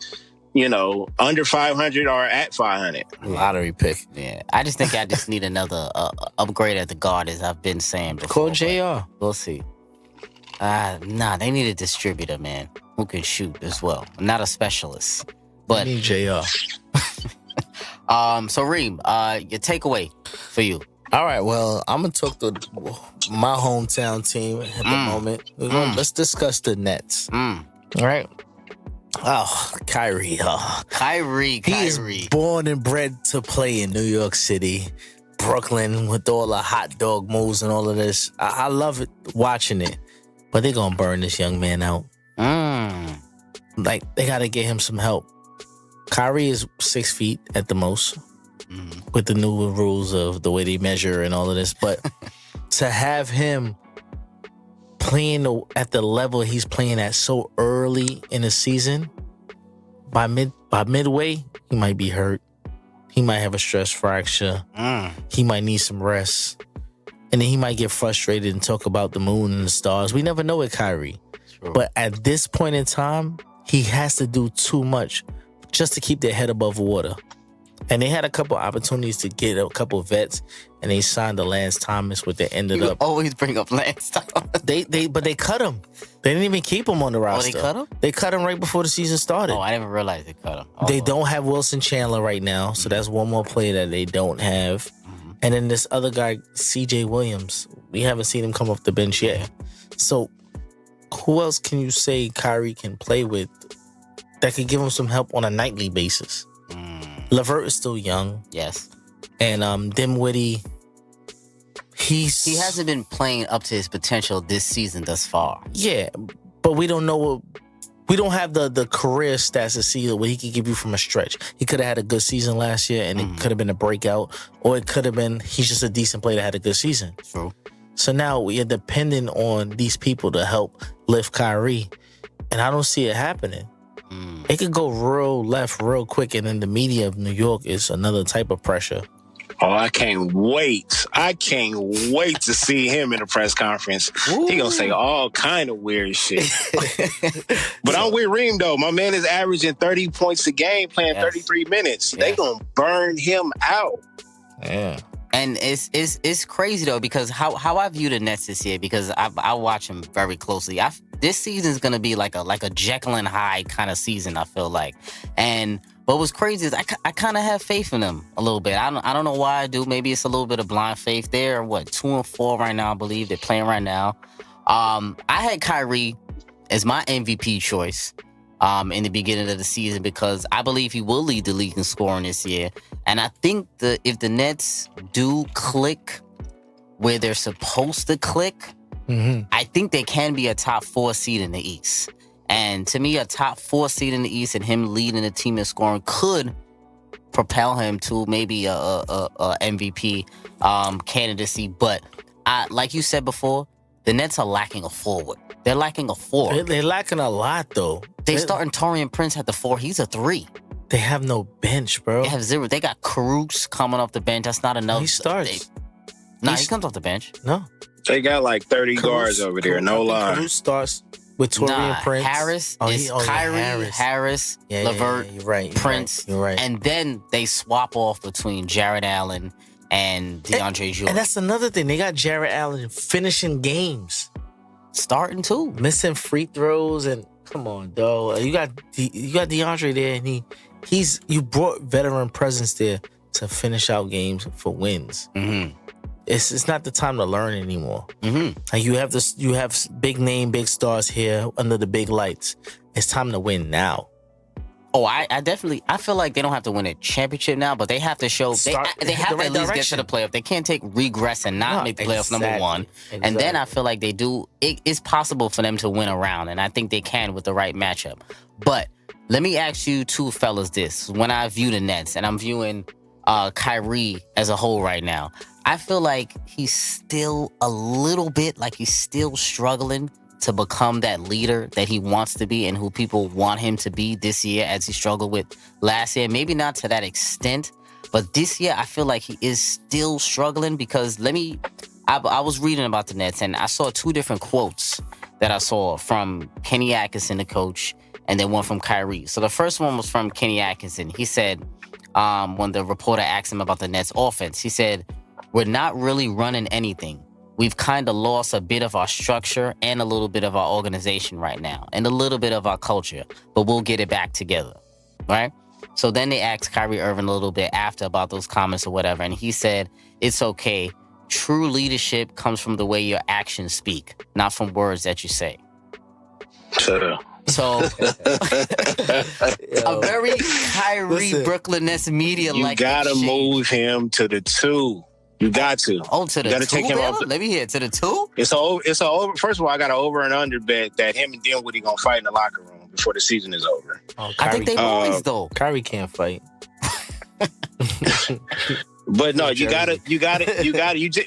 under 500 or at 500. Lottery pick. Yeah, I just need another upgrade at the guard, as I've been saying before. Call JR. We'll see. They need a distributor, man, who can shoot as well. Not a specialist. But I need JR. So Reem, your takeaway for you. All right, well, I'm gonna talk to my hometown team at the moment. Let's discuss the Nets. All right. Oh, Kyrie. Kyrie. He is born and bred to play in New York City, Brooklyn, with all the hot dog moves and all of this. I love it watching it, but they're gonna burn this young man out. Like, they gotta get him some help. Kyrie is 6 feet at the most with the new rules of the way they measure and all of this. But to have him playing at the level he's playing at so early in the season, by midway, he might be hurt. He might have a stress fracture. He might need some rest. And then he might get frustrated and talk about the moon and the stars. We never know with Kyrie. Sure. But at this point in time, he has to do too much just to keep their head above water. And they had a couple opportunities to get a couple vets, and they signed the Lance Thomas, which they ended up. Always bring up Lance Thomas. But they cut him. They didn't even keep him on the roster. Oh, they cut him? They cut him right before the season started. Oh, I didn't realize they cut him. They don't have Wilson Chandler right now, so that's one more player that they don't have. And then this other guy, CJ Williams, we haven't seen him come off the bench yet. So who else can you say Kyrie can play with that could give him some help on a nightly basis? LeVert is still young. Yes. And Dinwiddie, he hasn't been playing up to his potential this season thus far. Yeah, but we don't know we don't have the career stats to see what he could give you from a stretch. He could have had a good season last year, and it could have been a breakout, or it could have been he's just a decent player that had a good season. True. So now we are dependent on these people to help lift Kyrie. And I don't see it happening. It could go real left real quick, and then the media of New York is another type of pressure. Oh, I can't wait. I can't wait to see him in a press conference. Ooh. He gonna say all kind of weird shit. But I'm with Reem, though. My man is averaging 30 points a game, playing 33 minutes. They gonna burn him out. Yeah. And it's crazy though, because how I view the Nets this year, because I watch them very closely. This season's gonna be like a Jekyll and Hyde kind of season, I feel like. But what's crazy is I kind of have faith in them a little bit. I don't know why I do. Maybe it's a little bit of blind faith. They're 2-4 right now, I believe. They're playing right now. I had Kyrie as my MVP choice in the beginning of the season, because I believe he will lead the league in scoring this year. And I think if the Nets do click where they're supposed to click, I think they can be a top 4 seed in the East. And to me, a top 4 seed in the East and him leading the team in scoring could propel him to maybe a MVP candidacy. But like you said before, the Nets are lacking a forward. They're lacking a 4. They're lacking a lot, though. They starting Taurean Prince at the 4. He's a 3. They have no bench, bro. They have 0. They got Caruso coming off the bench. That's not enough. He starts. He comes off the bench. No. They got like 30 guards over there, no lie. Caruso starts with Taurean Prince. Harris is Kyrie, Harris, LeVert, you're right, Prince. You're right. And then they swap off between Jared Allen and DeAndre Jordan. And that's another thing. They got Jared Allen finishing games. Starting too. Missing free throws, and come on, though. You got DeAndre there, and you brought veteran presence there to finish out games for wins. Mm-hmm. It's not the time to learn anymore. Mm-hmm. Like you have big name, big stars here under the big lights. It's time to win now. Oh, I feel like they don't have to win a championship now, but they have to show they have to at least get to the playoff. They can't take regress and not make the playoffs, number one. Exactly. And then I feel like they do. It's possible for them to win a round, and I think they can with the right matchup. But let me ask you two fellas this: when I view the Nets, and I'm viewing Kyrie as a whole right now, I feel like he's still a little bit like he's still struggling to become that leader that he wants to be and who people want him to be this year, as he struggled with last year. Maybe not to that extent, but this year I feel like he is still struggling, because I was reading about the Nets and I saw 2 different quotes that I saw from Kenny Atkinson, the coach, and then one from Kyrie. So the first one was from Kenny Atkinson. He said, when the reporter asked him about the Nets offense, he said, "We're not really running anything. We've kind of lost a bit of our structure and a little bit of our organization right now, and a little bit of our culture, but we'll get it back together." Right? So then they asked Kyrie Irving a little bit after about those comments or whatever, and he said, "It's okay. True leadership comes from the way your actions speak, not from words that you say." Shut up. So, a very Kyrie Brooklyn Nets media like. You gotta move him to the 2. You got to. Oh, to the 2, take him off. Let me hear it. To the 2? It's a over. First of all, I got an over and under bet that him and Dinwiddie gonna fight in the locker room before the season is over. Oh, Kyrie, I think they boys though. Kyrie can't fight. But no, you gotta.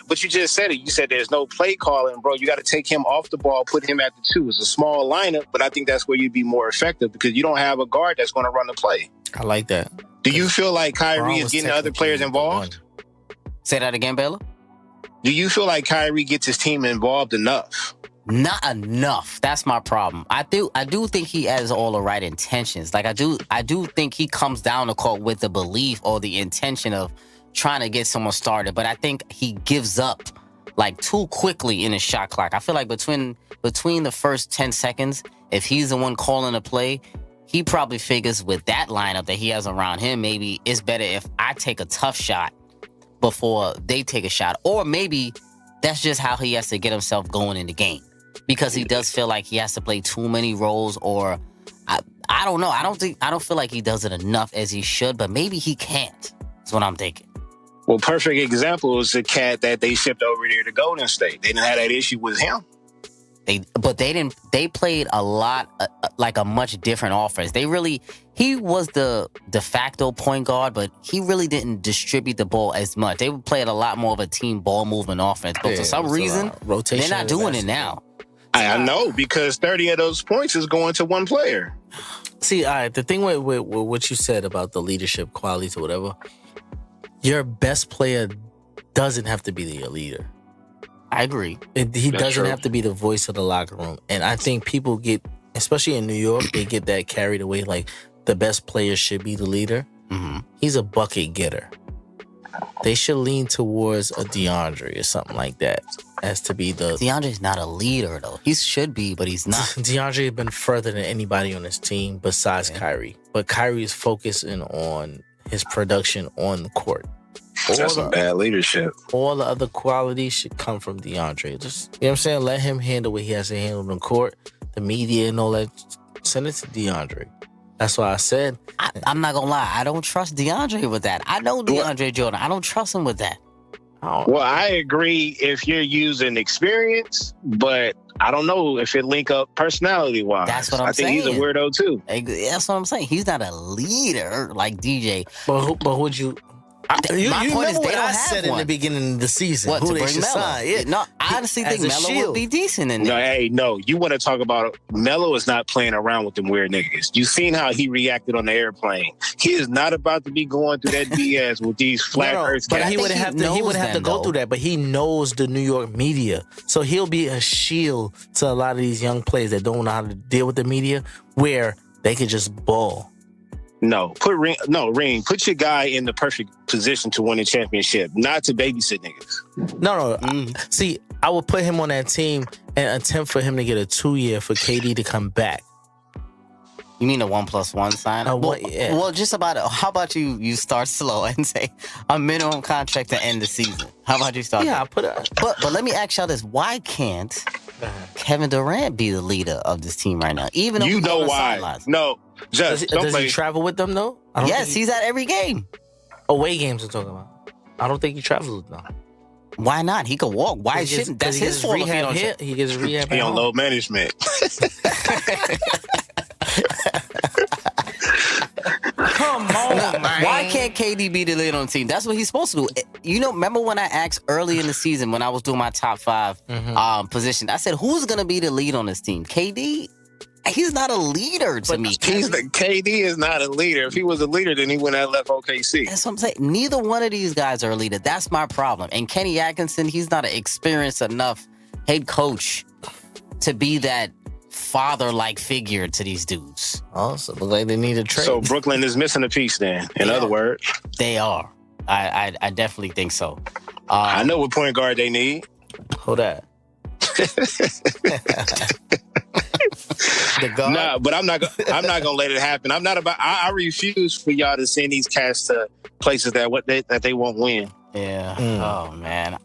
But you just said it. You said there's no play calling, bro. You got to take him off the ball, put him at the 2. It's a small lineup, but I think that's where you'd be more effective, because you don't have a guard that's going to run the play. I like that. Do you feel like Kyrie is getting other players involved? Say that again, Baylor. Do you feel like Kyrie gets his team involved enough? Not enough. That's my problem. I do think he has all the right intentions. Like I do think he comes down the court with the belief or the intention of trying to get someone started, but I think he gives up like too quickly in his shot clock. I feel like between the first 10 seconds, if he's the one calling the play, he probably figures with that lineup that he has around him, maybe it's better if I take a tough shot before they take a shot. Or maybe that's just how he has to get himself going in the game, because he does feel like he has to play too many roles, or I don't know. I don't feel like he does it enough as he should, but maybe he can't. That's what I'm thinking. Well, perfect example is the cat that they shipped over there to Golden State. They didn't have that issue with him. But they didn't. They played a lot, like a much different offense. He was the de facto point guard, but he really didn't distribute the ball as much. They played a lot more of a team ball movement offense. But for some reason, they're not doing it now. I know, because 30 of those points is going to one player. See, all right, the thing with what you said about the leadership qualities or whatever, your best player doesn't have to be your leader. I agree. He doesn't have to be the voice of the locker room. And I think people get, especially in New York, they get that carried away. Like, the best player should be the leader. Mm-hmm. He's a bucket getter. They should lean towards a DeAndre or something like that as to be the... DeAndre's not a leader, though. He should be, but he's not. DeAndre has been further than anybody on this team besides Kyrie. But Kyrie is focusing on his production on the court. That's some bad leadership. All the other qualities should come from DeAndre. Just, you know what I'm saying? Let him handle what he has to handle on court, the media and all that. Send it to DeAndre. That's why I said. I'm not going to lie. I don't trust DeAndre with that. I know DeAndre Jordan. I don't trust him with that. Well, I agree if you're using experience, but I don't know if it link up personality-wise. That's what I'm saying. I think he's a weirdo, too. That's what I'm saying. He's not a leader like DJ. But would you... My point is, they don't I have said one. in the beginning of the season. What, who to they bring should Melo? sign. Yeah. No, I honestly think a Melo shield. would be decent in No, there. no. You want to talk about Melo is not playing around with them weird niggas. You seen how he reacted on the airplane. He is not about to be going through that BS with these flat earth but guys. he would have to go through that. But he knows the New York media, so he'll be a shield to a lot of these young players that don't know how to deal with the media, where they can just ball. No, Ring. Put your guy in the perfect position to win a championship, not to babysit niggas. No. See, I would put him on that team and attempt for him to get a 2-year for KD to come back. You mean a 1+1 sign? Well, just about it. How about you start slow and say a minimum contract to end the season? How about you start? Yeah, But let me ask y'all this: why can't Kevin Durant be the leader of this team right now? Even though you know why? Sidelines? No, just does he travel with them though? Yes, he's at every game. Away games I'm talking about. I don't think he travels with them. Why not? He could walk. Why shouldn't? That's his fault. He gets rehab. He on load management. Come on, man. Why can't KD be the leader on the team? That's what he's supposed to do. You know, remember when I asked early in the season when I was doing my top 5 position, I said, who's going to be the lead on this team? KD? He's not a leader to me. KD is not a leader. If he was a leader, then he wouldn't have left OKC. That's what I'm saying. Neither one of these guys are a leader. That's my problem. And Kenny Atkinson, he's not an experienced enough head coach to be that father-like figure to these dudes. Oh, so look like they need a trade. So Brooklyn is missing a piece then, in other words. They are. I definitely think so. I know what point guard they need. Hold that. Nah, but I'm not gonna let it happen. I refuse for y'all to send these cats to places that they won't win. Yeah. Oh man.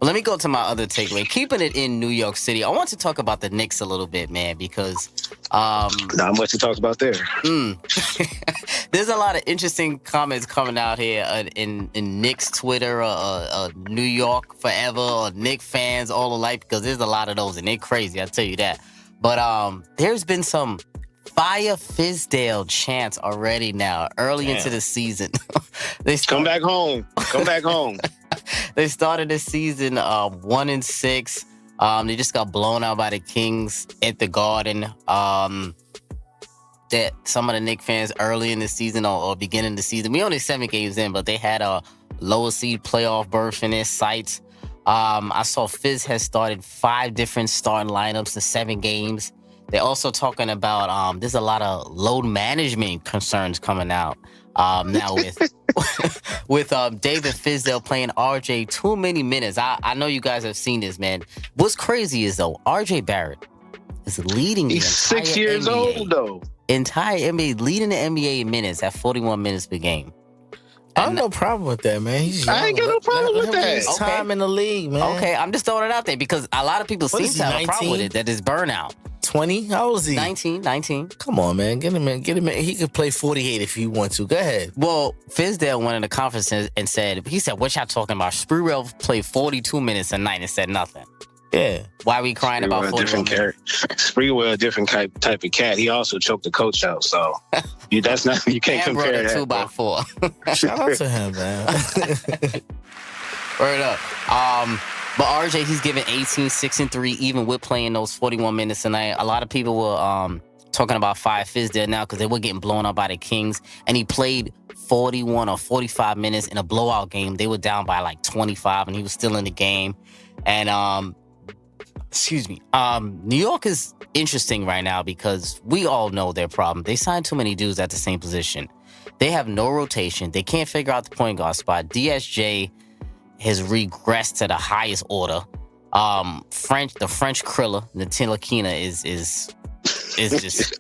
Let me go to my other takeaway. Keeping it in New York City, I want to talk about the Knicks a little bit, man, because not much to talk about there. There's a lot of interesting comments coming out here in Knicks Twitter, New York Forever, or Knicks fans all alike, because there's a lot of those, and they're crazy, I'll tell you that. But there's been some Fire Fizdale chants already now, early into the season. Come back home. Come back home. They started the season 1-6. They just got blown out by the Kings at the Garden. That some of the Knicks fans early in the season or beginning of the season, we only 7 games in, but they had a lower seed playoff berth in their sights. I saw Fizz has started 5 different starting lineups in 7 games. They're also talking about there's a lot of load management concerns coming out now with David Fizdale playing RJ too many minutes. I know you guys have seen this, man. What's crazy is though, RJ Barrett is leading the entire 6 years NBA, old though. Entire NBA leading the NBA in minutes at 41 minutes per game. I have no problem with that, man. He's young. I ain't got no problem with that. His time in the league, man. Okay, I'm just throwing it out there because a lot of people seem to have a problem with it. That is burnout. 20? How old is he? 19. Come on, man. Get him in. He could play 48 if you want to. Go ahead. Well, Fizdale went in the conference and said, what y'all talking about? Sprewell played 42 minutes a night and said nothing. Yeah. Why are we crying about 41 minutes? Sprewell, a different type of cat. He also choked the coach out. So you can't And brought compare a that. 2x4. Shout out to him, man. Word up. But RJ, he's given 18, 6, and 3, even with playing those 41 minutes tonight. A lot of people were talking about Five Fizdale now because they were getting blown up by the Kings, and he played 41 or 45 minutes in a blowout game. They were down by like 25, and he was still in the game. And New York is interesting right now because we all know their problem. They signed too many dudes at the same position. They have no rotation. They can't figure out the point guard spot. DSJ has regressed to the highest order. The French Krilla, Ntilikina is just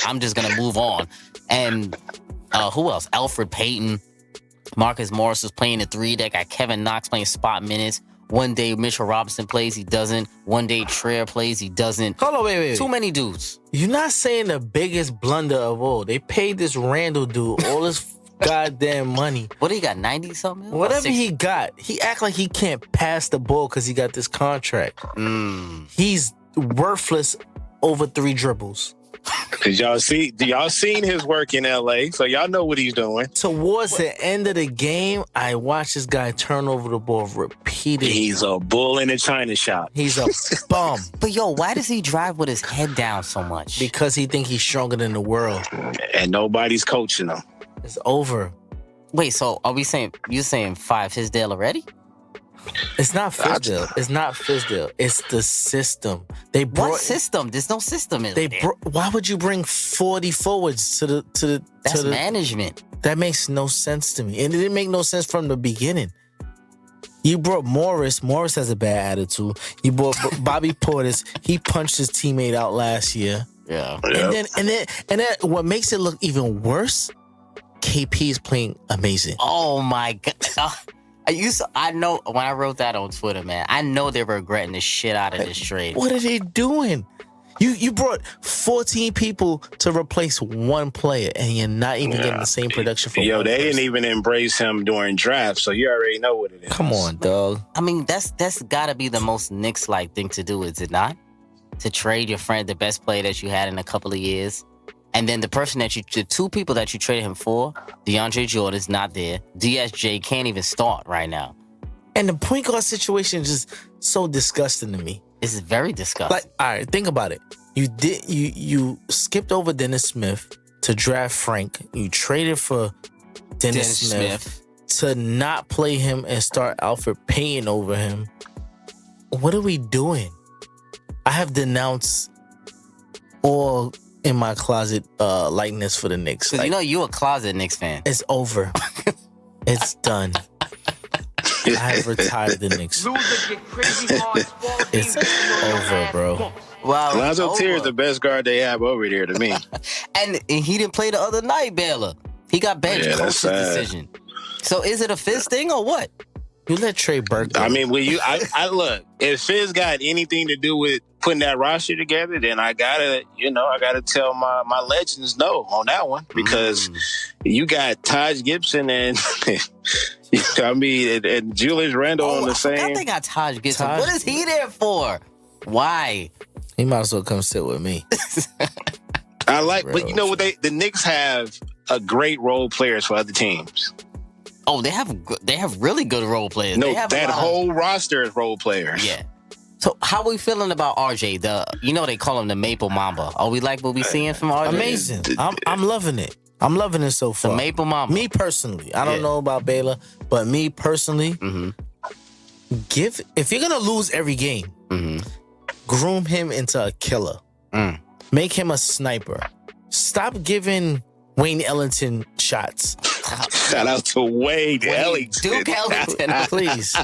I'm just gonna move on. And who else? Alfred Payton, Marcus Morris is playing the 3. They got Kevin Knox playing spot minutes. One day Mitchell Robinson plays, he doesn't. One day Trier plays, he doesn't. Hold on, wait. Too many dudes. You're not saying the biggest blunder of all. They paid this Randall dude all this goddamn money. What do he got? 90 something? Whatever he got, he act like he can't pass the ball because he got this contract. He's worthless over 3 dribbles. Cause y'all seen his work in LA, so y'all know what he's doing. Towards the end of the game, I watched this guy turn over the ball repeatedly. He's a bull in a china shop. He's a bum. But yo, why does he drive with his head down so much? Because he think he's stronger than the world. And nobody's coaching him. It's over. Wait, so are we saying you're saying Five Fizdale already? It's not Fizdale. It's not Fizdale. It's the system. They brought What system? There's no system in They there. why would you bring 40 forwards to the That's management. That makes no sense to me. And it didn't make no sense from the beginning. You brought Morris. Morris has a bad attitude. You brought Bobby Portis. He punched his teammate out last year. Yeah. And then what makes it look even worse, KP is playing amazing. Oh my god. I know when I wrote that on Twitter, man, I know they're regretting the shit out of this trade. What are they doing? You brought 14 people to replace one player, and you're not even getting the same production from one they person. didn't even embrace him during draft, so you already know what it is. Come on, dog. I mean, that's gotta be the most Knicks-like thing to do, is it not? To trade your friend, the best player that you had in a couple of years. And then the 2 people that you traded him for, DeAndre Jordan's not there. DSJ can't even start right now. And the point guard situation is just so disgusting to me. This is very disgusting. Like, all right, think about it. You skipped over Dennis Smith to draft Frank. You traded for Dennis Smith to not play him and start Alfred Payton over him. What are we doing? I have denounced all in my closet likeness for the Knicks. Because you're a closet Knicks fan. It's over. It's done. I have retired the Knicks. It's over, bro. Wow. Lonzo Tier is the best guard they have over there to me. And he didn't play the other night, Baylor. He got benched. Coach's decision. So is it a Fizz thing or what? You let Trey Burke go. I mean, I look, if Fizz got anything to do with putting that roster together, then I gotta tell my legends no on that one, because you got Taj Gibson and and Julius Randle on the same. I forgot they got Taj Gibson. What is he there for? Why? He might as well come sit with me. I like, but you know what? The Knicks have a great role players for other teams. Oh, they have really good role players. No, they have that whole roster is role players. Yeah. So how are we feeling about RJ? They call him the Maple Mamba. Are we like what we seeing from RJ? Amazing. I'm loving it. I'm loving it so far. The Maple Mamba. Me personally, I don't know about Baylor, but me personally, if you're gonna lose every game, groom him into a killer. Make him a sniper. Stop giving Wayne Ellington shots. Shout out to Wayne Ellington. Duke Ellington. Please.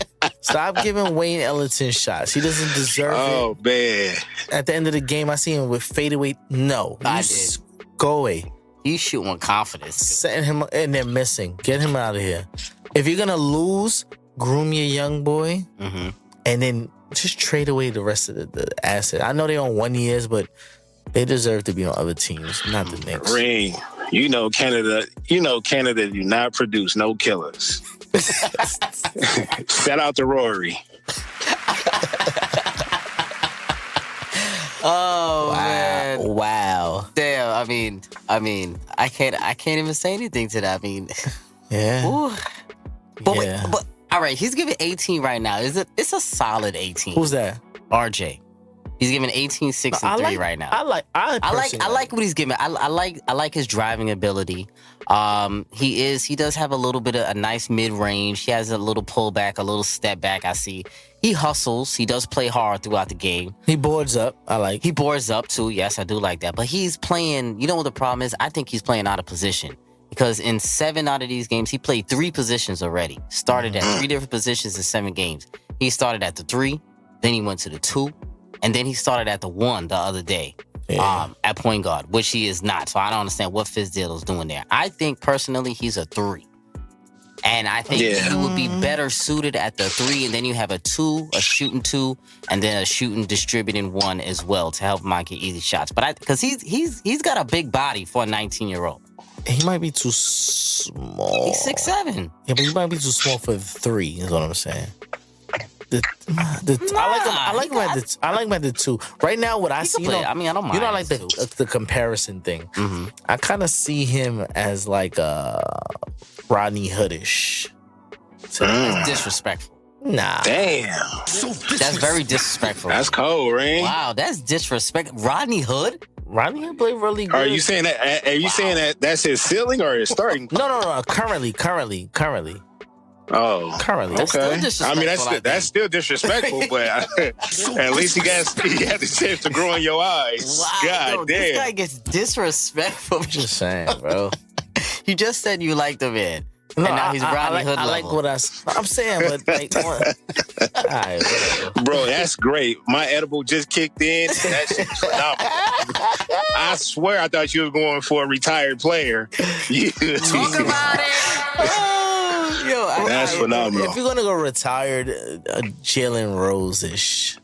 Stop giving Wayne Ellington shots. He doesn't deserve it. Oh, man. At the end of the game, I see him with fadeaway. No. I did. Go away. He's shooting with confidence. Setting him and they're missing. Get him out of here. If you're going to lose, groom your young boy and then just trade away the rest of the asset. I know they're on 1 years, but they deserve to be on other teams, not the Knicks. Ring. Canada do not produce no killers. Shout out to Rory. Oh man. Wow. Damn. I mean, I can't even say anything to that. I mean, Yeah. ooh. But Yeah. wait, but all right, he's giving 18 right now. It's a solid 18. Who's that? RJ. He's giving 18, 6, and 3 right now. I like what he's giving. I like his driving ability. He does have a little bit of a nice mid range. He has a little pullback, a little step back. I see. He hustles. He does play hard throughout the game. He boards up. I like. He boards up too. Yes, I do like that. But he's playing. You know what the problem is? I think he's playing out of position because in 7 out of these games, he played 3 positions already. Started at 3 different positions in 7 games. He started at the 3, then he went to the 2. And then he started at the 1 the other day at point guard, which he is not. So I don't understand what Fizdale is doing there. I think personally he's a 3. And I think he would be better suited at the 3. And then you have a 2, a shooting 2, and then a shooting distributing 1 as well to help him out get easy shots. But because he's got a big body for a 19-year-old. He might be too small. He's 6'7". Yeah, but he might be too small for the 3. Is what I'm saying. I like him at the 2. Right now, what I see, I mean, I don't mind. You know, I like the comparison thing. Mm-hmm. I kind of see him as like Rodney Hoodish. So, Disrespectful. Nah. Damn. That's very disrespectful. That's cold, Ring. Wow, that's disrespect. Rodney Hood? Rodney Hood played really good. Are you saying that? Are you saying that that's his ceiling or his starting? No. Currently. Oh, Currently. That's still okay. I disrespectful, mean, that's still disrespectful, but at least he had the chance to grow in your eyes. Wow, God yo, damn. this guy gets disrespectful. Just saying, bro. You just said you liked the man. No, and now he's Rodney Hood I like level. what I'm saying, but like, all right, whatever. Bro, that's great. My edible just kicked in. That shit's phenomenal. I swear I thought you was going for a retired player. Talk about it. Yo, That's phenomenal. If you're gonna go retired, Jalen Rose-ish.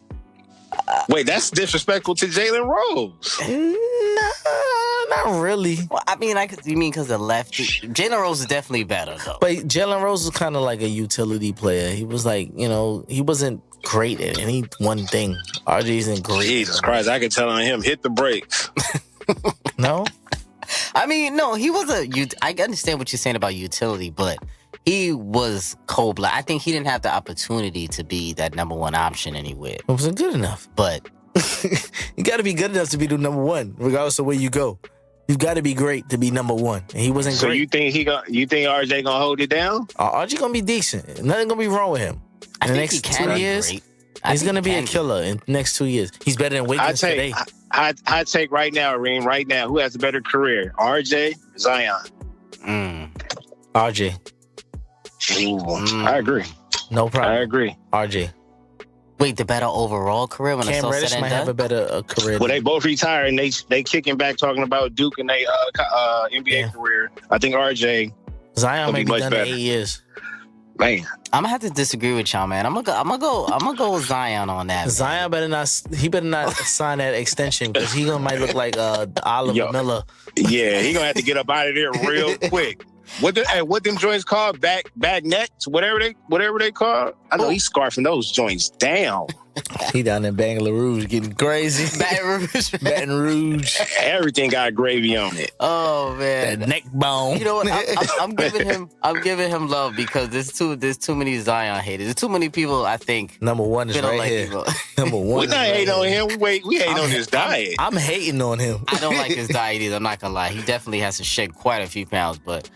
Wait, that's disrespectful to Jalen Rose. Nah, not really. Well, I mean, you mean because the lefty? Jalen Rose is definitely better though. But Jalen Rose was kind of like a utility player. He was like, he wasn't great at any one thing. RJ isn't great. Jesus Christ, I could tell on him, hit the brakes. No? I mean, no, he was I understand what you're saying about utility, but he was cold-blooded. I think he didn't have the opportunity to be that number 1 option anywhere. It wasn't good enough. But you got to be good enough to be the number 1, regardless of where you go. You've got to be great to be number 1, and he wasn't So great. you think RJ gonna hold it down? RJ gonna be decent. Nothing gonna be wrong with him. I In the think he next can 2 be years, great. he's gonna be a killer in the next 2 years. He's better than Wiggins today. I take right now, Reem. Right now, who has a better career, RJ, Zion? RJ, I agree. no problem. I agree. RJ. Wait, the better overall career when it's Cam all Reddish said and might done? have a better career. Well, they both retired and they kicking back talking about Duke and they NBA career. I think RJ, Zion may be be much done better. in 8 years. man. I'm gonna have to disagree with y'all, man. I'm gonna go with Zion on that. Zion better not sign that extension because he might look like Oliver Yo. Miller. Yeah, he gonna have to get up out of there real quick. What them joints called? Back necks, whatever they call. I know he's scarfing those joints down. He down in Baton Rouge getting crazy. Baton Rouge. Everything got gravy on it. Oh man, That neck bone. you know what? I'm giving him love because there's too many Zion haters. There's too many people. I think Number 1 is feel right like here. people. Number 1. We not hating on him. We hating on his diet. I'm hating on him. I don't like his diet either. I'm not gonna lie. He definitely has to shed quite a few pounds, but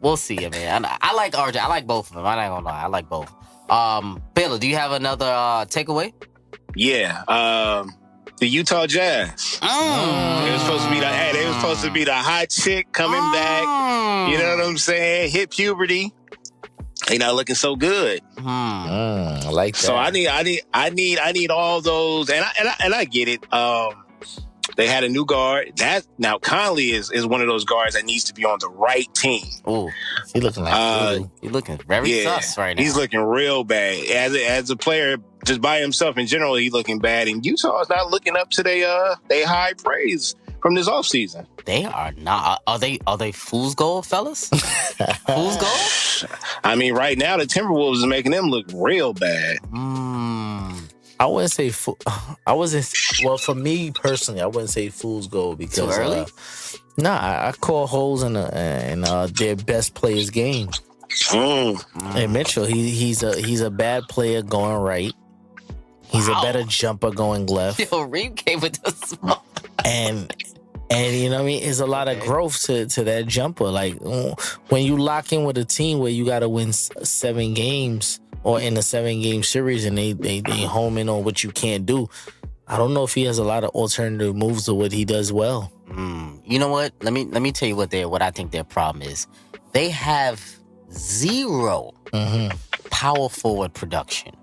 we'll see. I mean, I like RJ. I like both of them. I'm not gonna lie. I like both. Baylor, do you have another takeaway? Yeah. The Utah Jazz. They was supposed to be the hot chick coming back. You know what I'm saying? Hit puberty. They not looking so good. I like that. So I need all those, and I get it. They had a new guard. Now Conley is one of those guards that needs to be on the right team. Oh, he looking like he's looking very sus right now. He's looking real bad. As a player, just by himself in general, he's looking bad. And Utah is not looking up to their high praise from this offseason. They are not. Are they fool's gold, fellas? Fool's gold? I mean, right now the Timberwolves is making them look real bad. I wouldn't say I wasn't. Well, for me personally, I wouldn't say fool's gold because Too early? I call holes in their best player's game. And Mitchell, he's a bad player going right. He's a better jumper going left. Yo, Reem came with the smoke. And you know what I mean? There's a lot of growth to that jumper. Like when you lock in with a team where you got to win 7 games or in a 7-game series and they home in on what you can't do. I don't know if he has a lot of alternative moves to what he does well. You know what? Let me tell you what I think their problem is. They have 0 power forward production.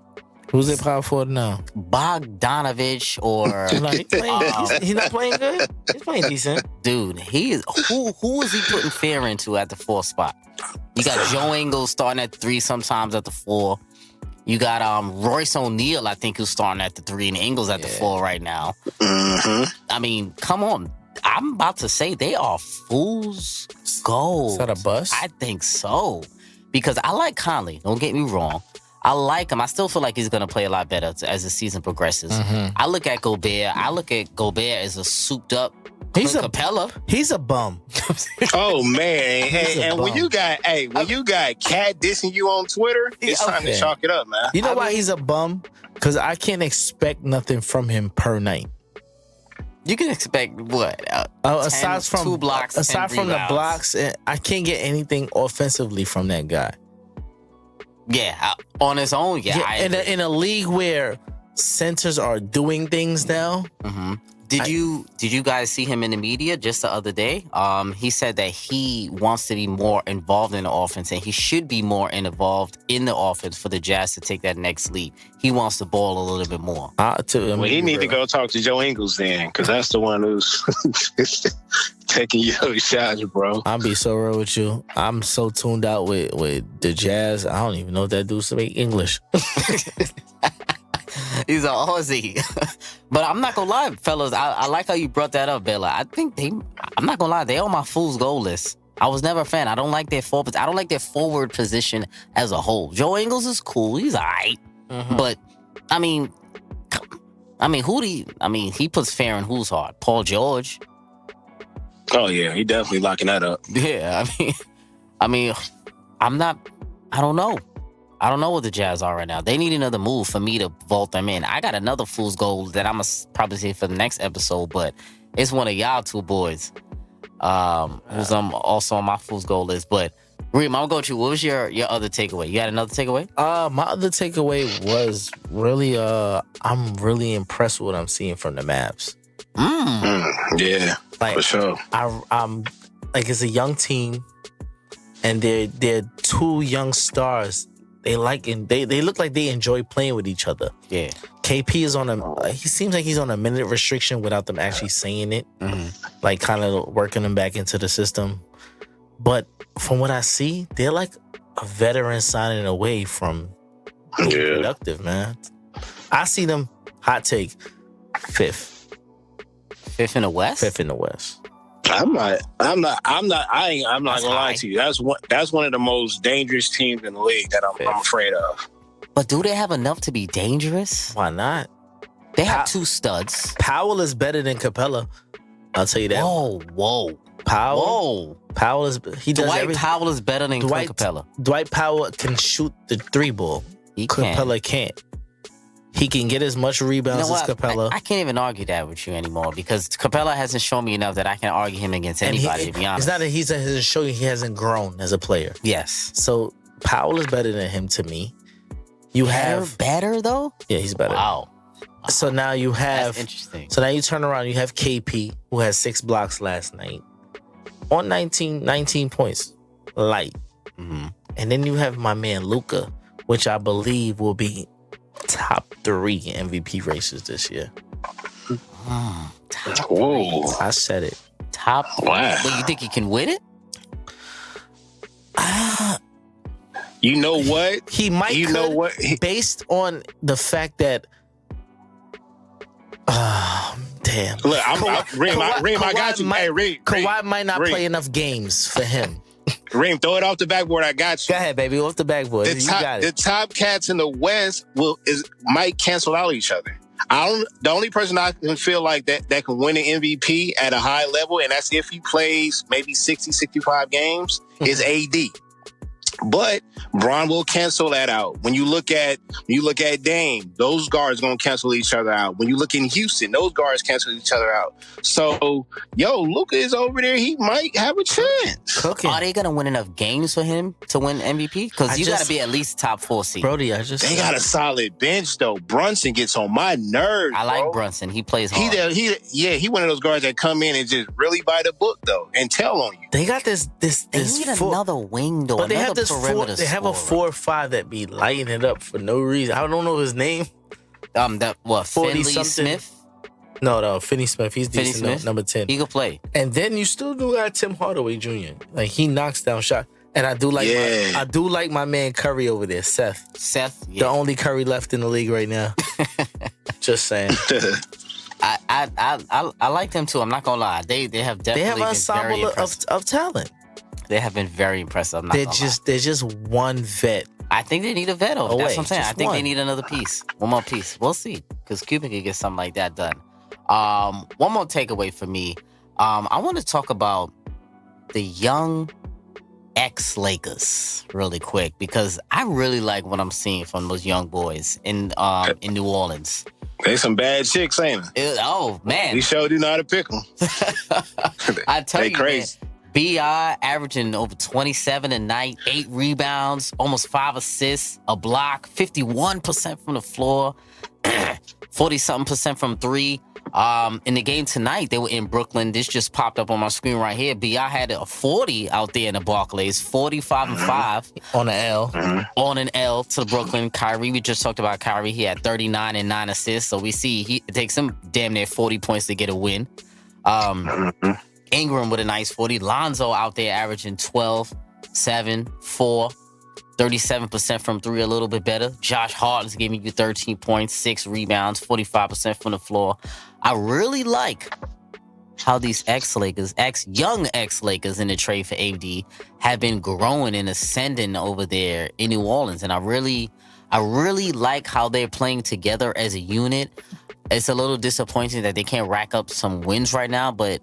Who's their power forward now? Bogdanovich or he's not playing good. He's playing decent. Dude, he is who is he putting fear into at the 4th spot? You got Joe Ingles starting at 3 sometimes at the 4. You got Royce O'Neal, I think, who's starting at the 3 and Ingles at the 4 right now. I mean, come on. I'm about to say they are fool's gold. Is that a bust? I think so. Because I like Conley. Don't get me wrong. I like him. I still feel like he's going to play a lot better as the season progresses. I look at Gobert. As a souped up Capella. He's a bum. Oh man! And when you got Cat dissing you on Twitter, it's time to chalk it up, man. You know why he's a bum? Because I can't expect nothing from him per night. You can expect what? Aside from 2 blocks, aside from the blocks, I can't get anything offensively from that guy. Yeah, on his own. Yeah, in a league where centers are doing things now. Did you guys see him in the media just the other day? He said that he wants to be more involved in the offense and he should be more involved in the offense for the Jazz to take that next leap. He wants the ball a little bit more. He need to go talk to Joe Ingles then, because that's the one who's taking your shots, bro. I'll be so real with you. I'm so tuned out with the Jazz. I don't even know if that dude speak English. He's an Aussie. But I'm not going to lie, fellas. I like how you brought that up, Bella. I think I'm not going to lie, they on my fool's goal list. I was never a fan. I don't like their forward position as a whole. Joe Ingles is cool. He's all right. But, I mean, he puts fair in whose heart? Paul George. Oh, yeah. He definitely locking that up. Yeah, I don't know. I don't know what the Jazz are right now. They need another move for me to vault them in. I got another fool's goal that I'm going to probably say for the next episode, but it's one of y'all 2 boys who's also on my fool's goal list. But, Reem, I'm going to go with you. What was your other takeaway? You had another takeaway? My other takeaway was really, I'm really impressed with what I'm seeing from the Mavs. Yeah, for sure. I'm like, it's a young team, and they're 2 young stars. They look like they enjoy playing with each other. Yeah. KP is he seems like he's on a minute restriction without them actually saying it. Like kind of working them back into the system. But from what I see, they're like a veteran signing away from being productive, man. I see them, hot take, 5th. 5th in the West? 5th in the West. I'm not gonna lie to you. That's one of the most dangerous teams in the league that I'm afraid of. But do they have enough to be dangerous? Why not? They have 2 studs. Powell is better than Capella. I'll tell you that. Whoa. Powell is Dwight Powell is better than Capella. Dwight Powell can shoot the 3 ball. Capella can't. He can get as much rebounds as Capella. I can't even argue that with you anymore because Capella hasn't shown me enough that I can argue him against anybody, to be honest. It's not that he hasn't shown you he hasn't grown as a player. Yes. So Powell is better than him to me. Better though? Yeah, he's better. Wow. So now you have... That's interesting. So now you turn around, you have KP, who had 6 blocks last night, on 19 points, light. And then you have my man Luka, which I believe will be top 3 MVP races this year. Whoa. I said it. Top. Wow. But you think he can win it? You know what? He might. You know what? Based on the fact that. Damn. Look, Reem, I got you. Kawhi might not play enough games for him. Reem, throw it off the backboard. I got you. Go ahead, baby. Off the backboard. You got The it. top cats in the West might cancel out each other. The only person I can feel like that can win an MVP at a high level, and that's if he plays maybe 60, 65 games, is AD. But Bron will cancel that out. When you look at Dame, those guards gonna cancel each other out. When you look in Houston, those guards cancel each other out. So, Luka is over there. He might have a chance. Cooking. Are they gonna win enough games for him to win MVP? Because you gotta be at least top 4 seed. Brody, They got a solid bench though. Brunson gets on my nerves. I like bro. Brunson. He plays hard. He one of those guards that come in and just really by the book though and tell on you. They got this They need another wing though. But they have another this perimeter they have a scorer. 4-5 that be lighting it up for no reason. I don't know his name. That what? 40 Finley something. Smith. No, Finney Smith. He's Finney decent. Smith? Number 10. He could play. And then you still do got Tim Hardaway Jr. Like he knocks down shot. And I do like my man Curry over there, Seth. Seth. The Yeah. only Curry left in the league right now. Just saying. I like them too. I'm not gonna lie. They have They definitely have an been very ensemble impressive. of talent. They have been very impressive. I'm not gonna lie. They're just one vet. I think they need a vet over. That's Away, what I'm saying. I just think they one. need another piece. One more piece. We'll see. Because Cuban could get something like that done. One more takeaway for me. I want to talk about the young ex-Lakers really quick because I really like what I'm seeing from those young boys in New Orleans. They some bad chicks, ain't they? Oh, man. We sure do know how to pick them. I tell They you, crazy. man, B.I. averaging over 27 a night, 8 rebounds, almost 5 assists, a block, 51% from the floor, 40-something% from 3. In the game tonight, they were in Brooklyn. This just popped up on my screen right here. B.I. had a 40 out there in the Barclays, 45 and 5 On the L. on an L to Brooklyn. Kyrie, we just talked about Kyrie. He had 39 and 9 assists. So we see it takes him damn near 40 points to get a win. Ingram with a nice 40. Lonzo out there averaging 12, 7, 4, 37% from 3, a little bit better. Josh Hart's giving you 13 points, 6 rebounds, 45% from the floor. I really like how these young ex-Lakers in the trade for AD have been growing and ascending over there in New Orleans. And I really like how they're playing together as a unit. It's a little disappointing that they can't rack up some wins right now, but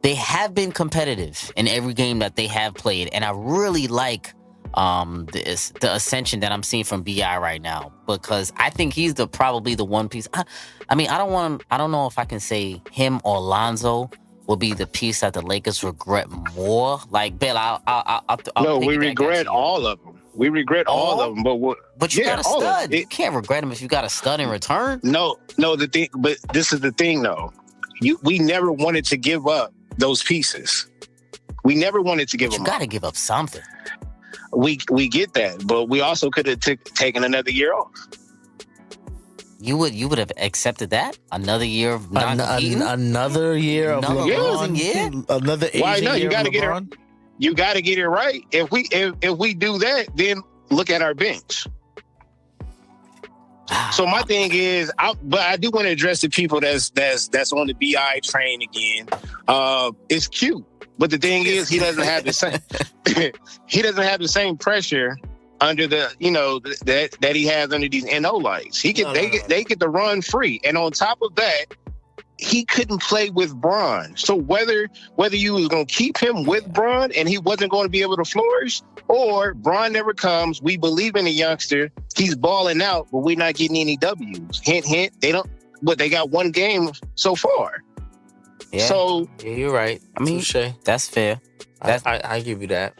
they have been competitive in every game that they have played. And I really like the ascension that I'm seeing from B.I. right now because I think he's probably the one piece. I don't know if I can say him or Lonzo will be the piece that the Lakers regret more. Like, Bill, I'll No, we piggyback regret that to you. all of them. We regret all of them, But you got a all of stud. them. You can't regret him if you got a stud in return. No, the thing, but this is the thing though. We never wanted to give up those pieces. We never wanted to give You them got up. to give up something. We get that, but we also could have taken another year off. You would have accepted that another year of not competing? Another year of Another LeBron. losing year? Another Asian Why not? You year of gotta get it- LeBron. You got to get it right. If we do that, then look at our bench. So my thing is, but I do want to address the people that's on the BI train again. It's cute, but the thing is, he doesn't have the same. He doesn't have the same pressure under the that he has under these NO lights. They get to run free, and on top of that, he couldn't play with Bron. So whether you was gonna keep him with Bron and he wasn't going to be able to flourish, or Bron never comes, we believe in the youngster. He's balling out, but we're not getting any W's. Hint, hint. They got one game so far. Yeah. So Yeah, you're right. I mean, Touche. that's fair. I give you that.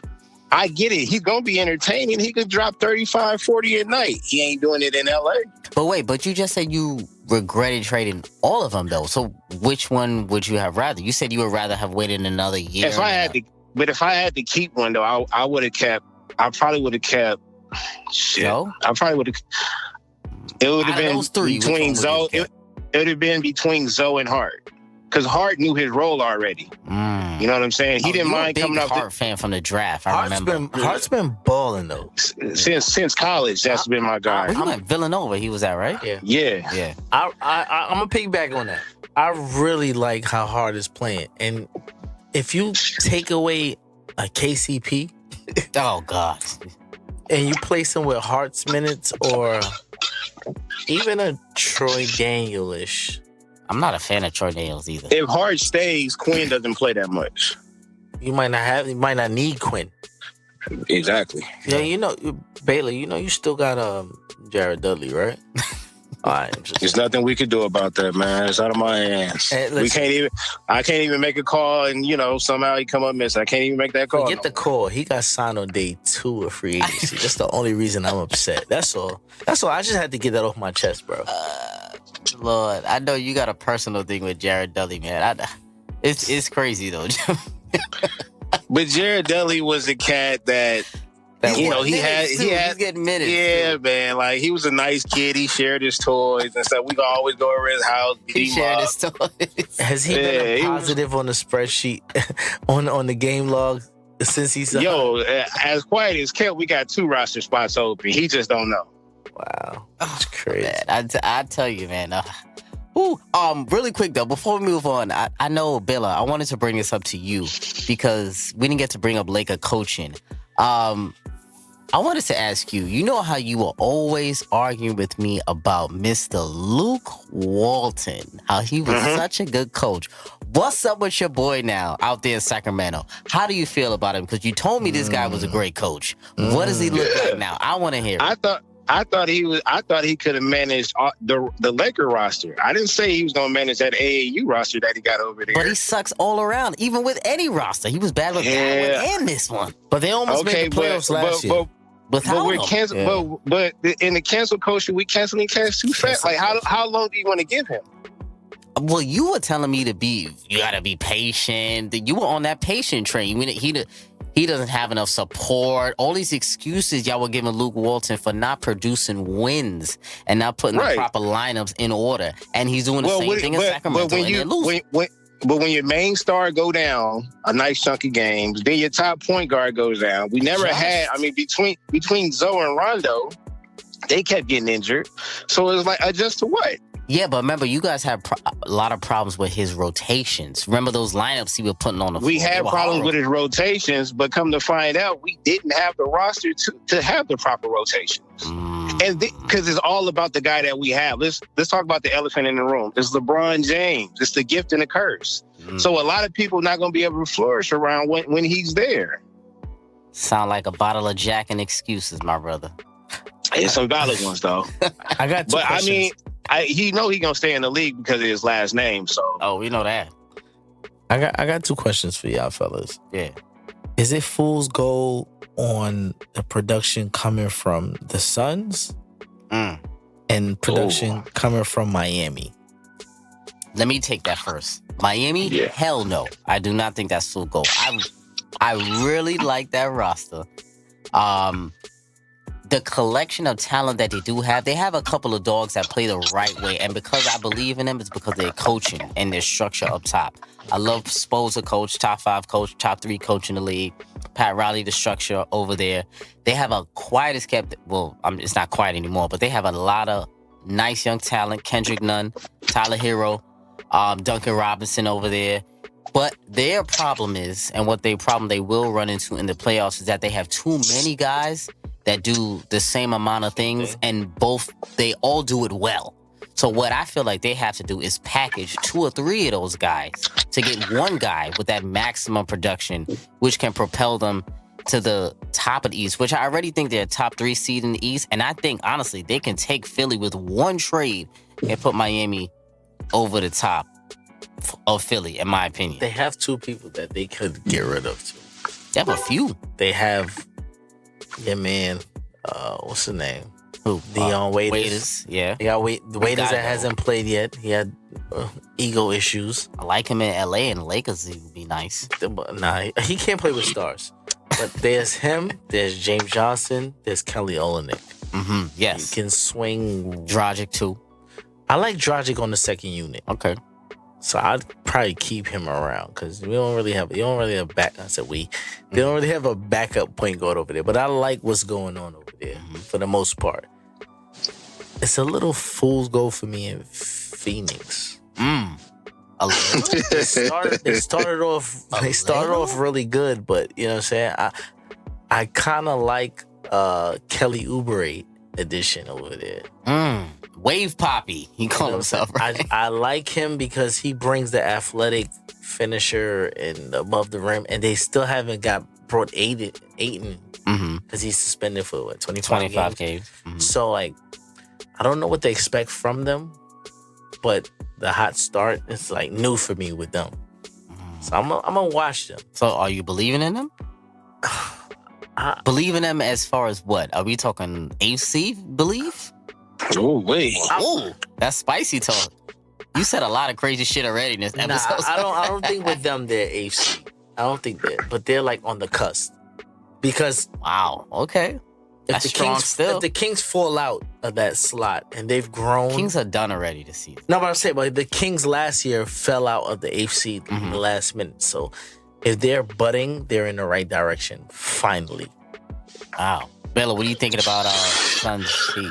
I get it. He's going to be entertaining. He could drop 35, 40 at night. He ain't doing it in LA. But you just said you regretted trading all of them, though. So which one would you have rather? You said you would rather have waited another year. If I had to keep one though, I would have kept. I probably would have kept. Shit. Joe? I probably would have. It would have Out of been those three, which one between would you Zoe. have It would have been between Zoe and Hart, because Hart knew his role already. You know what I'm saying? He didn't mind coming up. Hart fan from the draft. I remember. Hart's been balling though. Since college. That's been my guy. Well, he went Villanova. He was at, right? Yeah. Yeah. Yeah. I'm gonna piggyback on that. I really like how Hart is playing, and if you take away a KCP, Oh God. and you place him with Hart's minutes or even a Troy Daniel-ish. I'm not a fan of Troy Daniels either. If Hart stays, Quinn doesn't play that much. You might not need Quinn. Exactly. Yeah, you know, Baylor, you still got Jared Dudley, right? All right, There's nothing we could do about that, man. It's out of my hands. Hey, I can't even make a call and, somehow he come up missing. I can't even make that call. Forget the call. He got signed on day 2 of free agency. That's the only reason I'm upset. That's all. I just had to get that off my chest, bro. Lord, I know you got a personal thing with Jared Dudley, man. It's crazy though. But Jared Dudley was a cat that he's getting minutes. Yeah, too. man. Like, he was a nice kid. He shared his toys and stuff. We could always go over his house. He shared his toys. Has he been a positive on the spreadsheet on the game log since he's as quiet as kept, we got 2 roster spots open. He just don't know. Wow, that's crazy. Man, I tell you, man. Really quick though, before we move on, I know, Billa, I wanted to bring this up to you because we didn't get to bring up Laker coaching. I wanted to ask you, you know how you were always arguing with me about Mr. Luke Walton, how he was such a good coach. What's up with your boy now out there in Sacramento? How do you feel about him? Because you told me this guy was a great coach. What does he look like now? I want to hear it. I thought he could have managed the Laker roster. I didn't say he was going to manage that AAU roster that he got over there. But he sucks all around, even with any roster. He was bad with that one and this one. But they almost made the playoffs last year. But in the cancel culture, we canceling cats too fast. Like, how long do you want to give him? Well, you were telling me you gotta be patient. You were on that patient train. He doesn't have enough support. All these excuses y'all were giving Luke Walton for not producing wins and not putting the proper lineups in order. And he's doing the same thing in Sacramento and they're losing. But when your main star go down a nice chunk of games, then your top point guard goes down. We never had, between Zoe and Rondo, they kept getting injured. So it was like, adjust to what? Yeah, but remember, you guys had a lot of problems with his rotations. Remember those lineups he was putting on the floor? We had problems with his rotations, but come to find out, we didn't have the roster to have the proper rotations. And because it's all about the guy that we have. Let's talk about the elephant in the room. It's LeBron James. It's the gift and the curse. So a lot of people are not going to be able to flourish around when he's there. Sound like a bottle of Jack and excuses, my brother. It's some valid ones, though. I got 2 questions. He know he gonna stay in the league because of his last name. So we know that. I got 2 questions for y'all fellas. Yeah. Is it fool's gold on the production coming from the Suns and production coming from Miami? Let me take that first. Miami? Yeah. Hell no. I do not think that's full goal. I really like that roster. The collection of talent that they do have, they have a couple of dogs that play the right way. And because I believe in them, it's because they're coaching and their structure up top. I love Spoelstra coach, top 5 coach, top 3 coach in the league. Pat Riley, the structure over there. They have a quiet as kept, it's not quiet anymore, but they have a lot of nice young talent. Kendrick Nunn, Tyler Hero, Duncan Robinson over there. But their problem is, and problem they will run into in the playoffs is that they have too many guys that do the same amount of things, and they all do it well. So what I feel like they have to do is package 2 or 3 of those guys to get one guy with that maximum production, which can propel them to the top of the East, which I already think they're a top 3 seed in the East. And I think, honestly, they can take Philly with one trade and put Miami over the top of Philly, in my opinion. They have 2 people that they could get rid of, too. They have a few. They have... Yeah, man. What's the name? Who? Dion Waiters. Waiters, yeah. They got the Waiters that hasn't played yet. He had ego issues. I like him in LA and Lakers. He would be nice. Nah, he can't play with stars. But there's him. There's James Johnson. There's Kelly Olynyk. Yes. He can swing. Dragic too. I like Dragic on the second unit. Okay. So I'd probably keep him around because they don't really have a backup point guard over there. But I like what's going on over there for the most part. It's a little fool's gold for me in Phoenix. A little? They started off really good, but you know what I'm saying? I kind of like Kelly Oubre edition over there. Wave Poppy, he called himself. Right? I like him because he brings the athletic finisher and above the rim, and they still haven't brought Ayton because he's suspended for what 25 games. So like, I don't know what they expect from them, but the hot start is like new for me with them. So I'm gonna watch them. So are you believing in them? Believing them as far as what? Are we talking AFC belief? Oh wait. Oh, that's spicy talk. You said a lot of crazy shit already in this episode. I don't think with them they're AFC. I don't think but they're like on the cusp. Because wow, okay. That's strong still. If the Kings fall out of that slot and they've grown, Kings are done already this season. No, but I'm saying, but the Kings last year fell out of the AFC in the last minute. So if they're budding, they're in the right direction. Finally. Wow, Bella, what are you thinking about Suns Heat?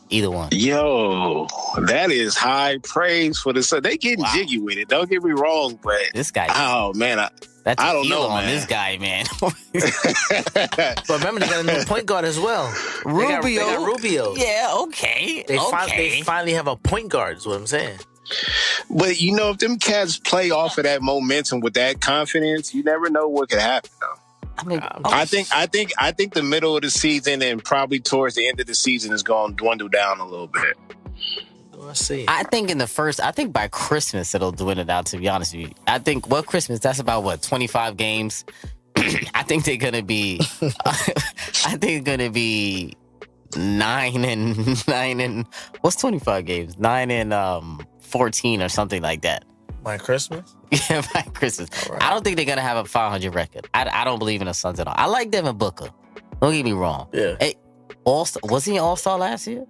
Either one. Yo, that is high praise for the Suns. They getting jiggy with it. Don't get me wrong, but this guy. Oh man, I don't know on man. This guy, man. But remember, they got a new point guard as well. Rubio. They got Rubio. Yeah, okay. They finally have a point guard, is what I'm saying. But you know, if them cats play off of that momentum with that confidence, you never know what could happen though. I mean, I think the middle of the season and probably towards the end of the season is going to dwindle down a little bit. Let's see. I think by Christmas it'll dwindle down, to be honest with you. I think, Christmas, that's about 25 games. I think they're going to be, 9 and, what's 25 games? 9 and 14 or something like that. By Christmas? Yeah, by Christmas. Right. I don't think they're going to have a 500 record. I don't believe in the Suns at all. I like Devin Booker. Don't get me wrong. Yeah. Hey, was he an All-Star last year?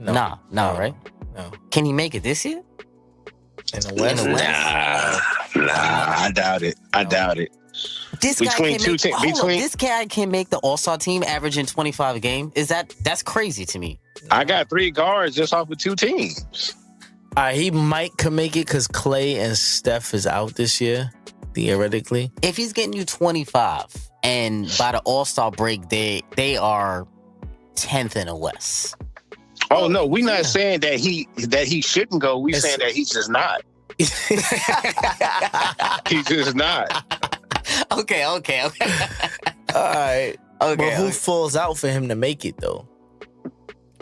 No. No, right? No. Can he make it this year? In the West? Nah, I doubt it. This guy can make the All-Star team averaging 25 a game. That's crazy to me. I got 3 guards just off of 2 teams. He could make it because Clay and Steph is out this year, theoretically. If he's getting you 25, and by the All-Star break, they are 10th in the West. Oh no, we're not saying that he shouldn't go. We're saying that he's just not. He's just not. Okay. All right. Okay. But who falls out for him to make it though?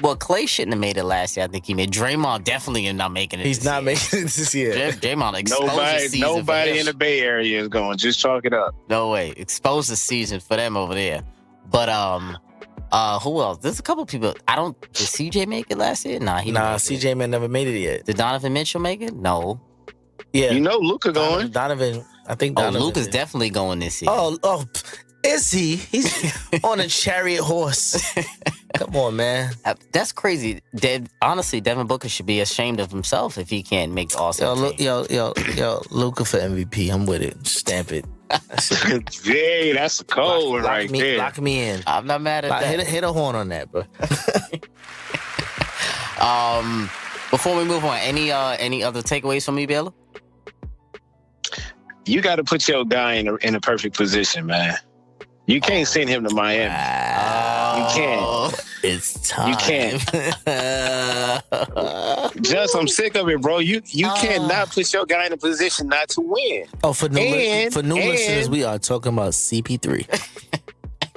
Well, Clay shouldn't have made it last year. I think he made. Draymond definitely is not making it. He's not making it this year. Draymond exposed the season. Nobody in the Bay Area is going. Just chalk it up. No way. Expose the season for them over there. But who else? There's a couple people. Did CJ make it last year? Nah, CJ man never made it yet. Did Donovan Mitchell make it? No. Yeah. You know Luka going. I think Donovan. Luka's definitely going this year. Oh, is he? He's on a chariot horse. Come on, man. That's crazy. Honestly, Devin Booker should be ashamed of himself if he can't make the All-Star team. Yo, Luka for MVP. I'm with it. Stamp it. Hey, that's a cold one right there. Lock me in. I'm not mad at that. Hit a horn on that, bro. Before we move on, any other takeaways from me, Baylor? You got to put your guy in a perfect position, man. You can't send him to Miami. You can't. It's time. You can't. Just, I'm sick of it, bro. You cannot put your guy in a position not to win. Oh, for new listeners, we are talking about CP3.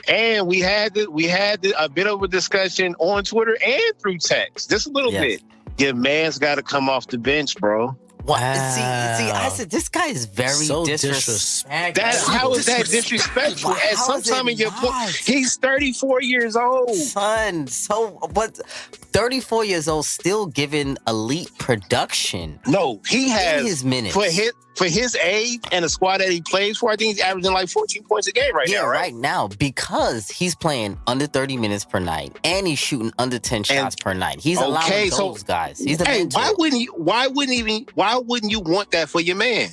And we had a bit of a discussion on Twitter and through text. Just a little bit. Your man's got to come off the bench, bro. What? See, I said this guy is very disrespectful. How is that disrespectful? At some time in your point, he's 34 years old. Son, so what? 34 years old, still giving elite production. No, he has his minutes for his age and the squad that he plays for. I think he's averaging like 14 points a game now. Right now, because he's playing under 30 minutes per night and he's shooting under 10 shots per night. He's allowing those guys. He's the mentor. Why wouldn't you want that for your man?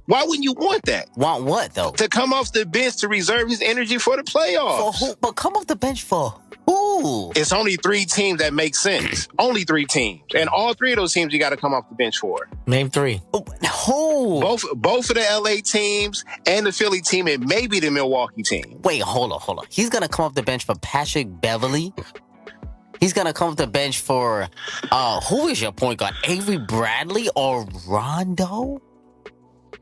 Why wouldn't you want that? Want what though? To come off the bench to reserve his energy for the playoffs. For who? But come off the bench for who? It's only 3 teams that make sense. Only 3 teams. And all 3 of those teams you got to come off the bench for. Name 3. Who? Both of the LA teams and the Philly team and maybe the Milwaukee team. Wait, hold on. He's going to come off the bench for Patrick Beverly? He's going to come off the bench for, who is your point guard? Avery Bradley or Rondo?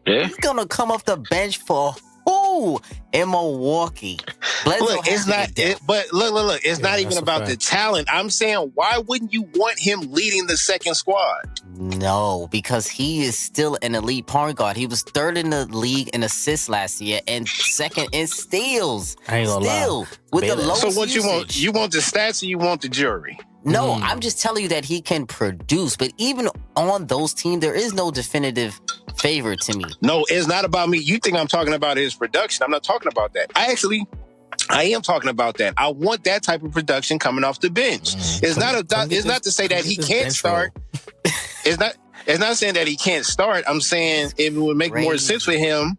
Yeah. He's going to come off the bench for who in Milwaukee? Look, it's not. But look. It's not even about the talent. I'm saying, why wouldn't you want him leading the second squad? No, because he is still an elite point guard. He was 3rd in the league in assists last year and 2nd in steals. I ain't gonna lie. With Baylor. the lowest So what you want? usage. You want the stats or you want the jury? No, I'm just telling you that he can produce. But even on those teams, there is no definitive favor to me. No, it's not about me. You think I'm talking about his production. I'm not talking about that. I am talking about that. I want that type of production coming off the bench. It's not to say that he can't start. It's not saying that he can't start. I'm saying it would make more sense for him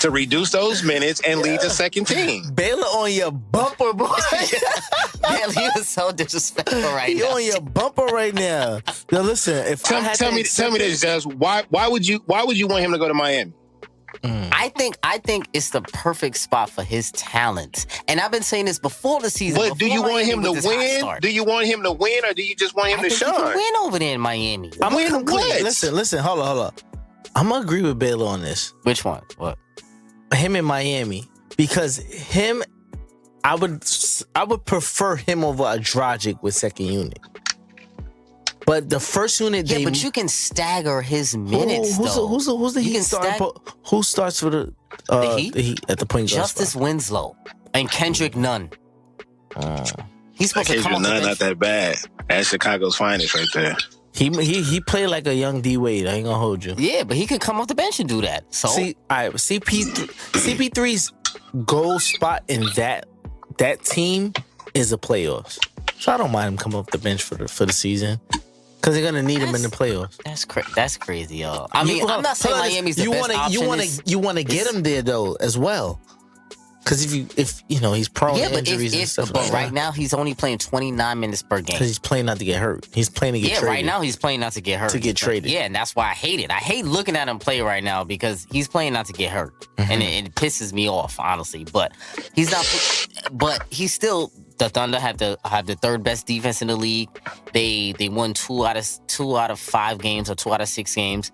to reduce those minutes and lead the second team. Baylor on your bumper, boy. Man, he was so disrespectful right You now. on your bumper right now. Now listen, if I had Tell me this, Jess. Why would you want him to go to Miami? I think it's the perfect spot for his talent. And I've been saying this before the season. But do you want him to win? Do you want him to win, or do you just want him to He can shine? win over there in Miami. I'm Win gonna what? listen, hold on. I'm gonna agree with Baylor on this. Which one? What? Him in Miami. Because him, I would prefer him over a Dragic with second unit. But the first unit, Yeah, but you can stagger his minutes, though. Who's the You Heat can starting? Who starts for the Heat at the point guard Justice spot? Winslow and Kendrick Nunn. He's supposed to come off the bench. Not that bad. That's Chicago's finest right there. He played like a young D Wade. I ain't gonna hold you. Yeah, but he could come off the bench and do that. So See, all right, CP3's goal spot in that team is the playoffs. So I don't mind him coming off the bench for the season. Because they're gonna need him in the playoffs. That's crazy, y'all. I mean, I'm not saying Miami's the best option. You want to get him there though as well. Because if he's prone to injuries and stuff. But right now he's only playing 29 minutes per game. Because he's playing not to get hurt. He's playing to get traded. Yeah, right now he's playing not to get hurt. To get traded. Yeah, and that's why I hate it. I hate looking at him play right now because he's playing not to get hurt, and it pisses me off, honestly. But he's not. But he's still. The Thunder have the 3rd best defense in the league. They won 2 out of 5 games or 2 out of 6 games.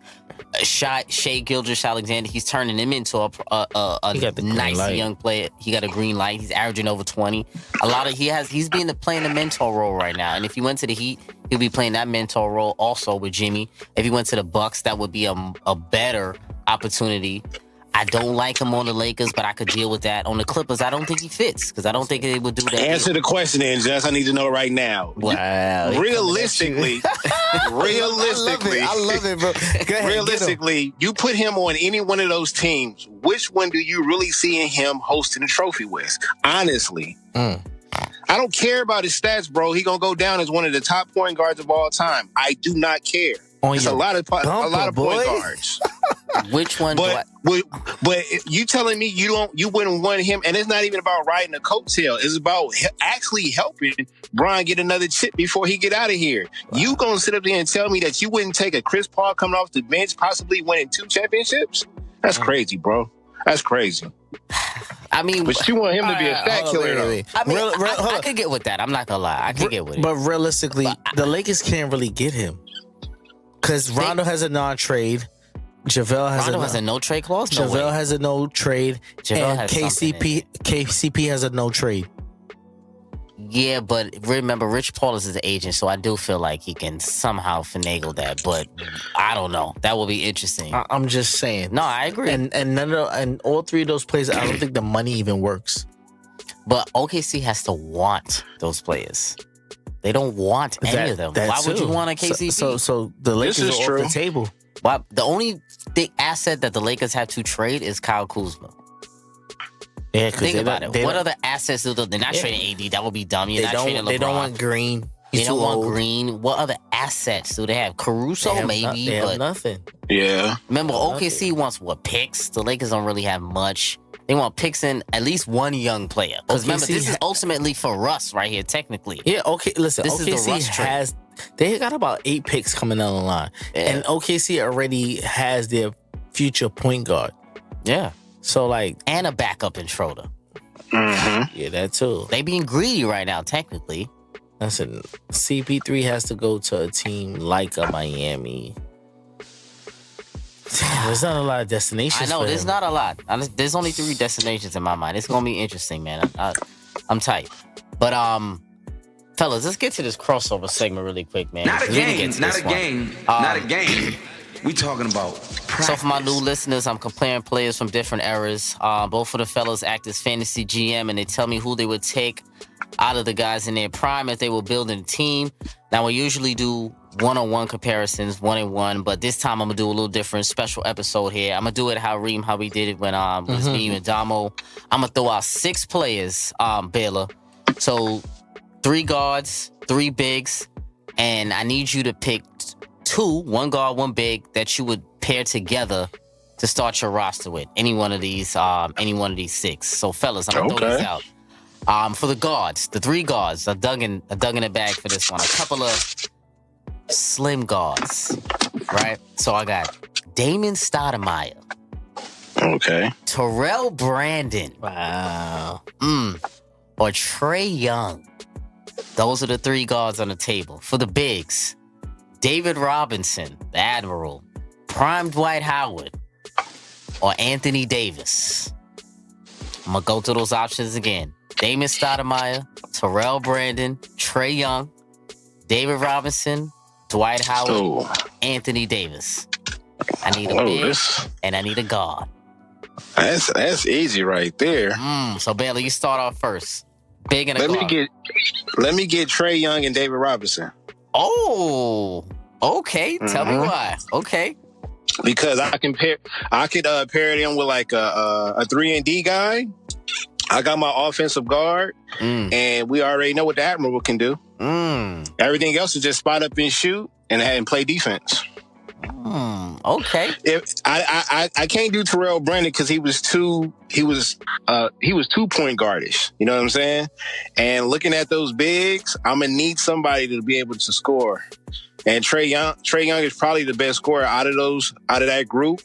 Shai Gilgeous-Alexander, he's turning him into a nice young player. He got a green light. He's averaging over 20. He's playing the mentor role right now. And if he went to the Heat, he'll be playing that mentor role also with Jimmy. If he went to the Bucks, that would be a better opportunity. I don't like him on the Lakers, but I could deal with that. On the Clippers, I don't think he fits because I don't think they would do that. Answer the question, then, Jess. I need to know right now. Wow. Realistically, I love it, bro. Go ahead, realistically, you put him on any one of those teams, which one do you really see in him hosting a trophy with? Honestly. I don't care about his stats, bro. He gonna go down as one of the top point guards of all time. I do not care. It's a lot of point guards. Which one? But you telling me you wouldn't want him, and it's not even about riding a coattail. It's about actually helping Bron get another chip before he get out of here. Wow. You gonna sit up there and tell me that you wouldn't take a Chris Paul coming off the bench, possibly winning 2 championships? That's crazy, bro. That's crazy. I mean, but you want him to be a stat killer, though. I mean, I could get with that. I'm not gonna lie. I could get with it. But realistically, the Lakers can't really get him because Rondo has a non-trade. JaVale has a no-trade clause? No JaVale way. has a no-trade. And KCP has a no-trade. Yeah, but remember, Rich Paul is his agent, so I do feel like he can somehow finagle that. But I don't know. That will be interesting. I'm just saying. No, I agree. And all 3 of those players, I don't think the money even works. But OKC has to want those players. They don't want any of them. Why would you want a KCP? So the Lakers are off the table. Why, the only asset that the Lakers have to trade is Kyle Kuzma. Yeah, think about it. What other assets do they're not trading AD? That would be dumb. You're not trading LeBron. They don't want Green. They He's don't too want old. Green. What other assets do they have? Caruso, They have maybe, they have but nothing. Yeah. remember, OKC wants what, picks? The Lakers don't really have much. They want picks in at least one young player. Because remember, OKC this is ultimately for Russ right here, technically. Yeah, okay. Listen, This is the OKC Russ trade. they got about 8 picks coming down the line, Yeah. and OKC already has their future point guard. Yeah. So like, And a backup in Schroeder. yeah, that too. They being greedy right now, technically. Listen, CP3 has to go to a team like a Miami. There's not a lot of destinations. I know, for there's him. not a lot. There's only 3 destinations in my mind. It's going to be interesting, man. I'm tight. But, fellas, let's get to this crossover segment really quick, man. Not a We need to get game. to Not this a one. game. Not a game. We talking about practice. So for my new listeners, I'm comparing players from different eras. Both of the fellas act as fantasy GM, and they tell me who they would take out of the guys in their prime if they were building a team. Now, we usually do one-on-one comparisons, 1-on-1, but this time I'm going to do a little different special episode here. I'm going to do it how we did it when it was me, you, and Damo. I'm going to throw out 6 players, Baylor. So 3 guards, 3 bigs, and I need you to pick 2, 1 guard, 1 big, that you would pair together to start your roster with. Any one of these 6. So fellas, I'm gonna throw these out. For the guards, the 3 guards, I dug in the bag for this one. A couple of slim guards, right? So I got Damon Stoudemire, Okay. Terrell Brandon, Wow. or Trey Young. Those are the 3 guards on the table. For the bigs, David Robinson, the Admiral, Prime Dwight Howard, or Anthony Davis. I'm going to go through those options again. Damon Stoudemire, Terrell Brandon, Trey Young, David Robinson, Dwight Howard, Oh. Anthony Davis. I need a big This and I need a guard. that's easy right there. So Baylor, you start off first. Big and a guard. Let me get Trey Young and David Robinson. Oh, okay. Tell me why. Okay. Because I could pair them with like a 3-and-D guy. I got my offensive guard, and we already know what the Admiral can do. Everything else is just spot up and shoot and play defense. Okay. If I can't do Terrell Brandon because he was too point guardish. You know what I'm saying? And looking at those bigs, I'm gonna need somebody to be able to score. And Trey Young is probably the best scorer out of that group.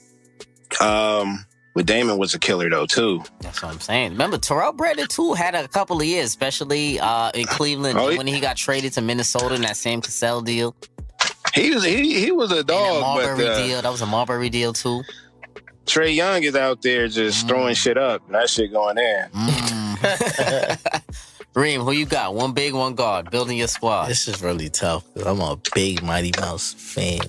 But Damon was a killer though too. That's what I'm saying. Remember, Terrell Brandon too had a couple of years, especially in Cleveland when he got traded to Minnesota in that Sam Cassell deal. He was a And that dog, Marbury but deal. That was a Marbury deal too. Trey Young is out there just throwing shit up and that shit going in. Reem, who you got? 1 big, 1 guard. Building your squad. This is really tough because I'm a big Mighty Mouse fan.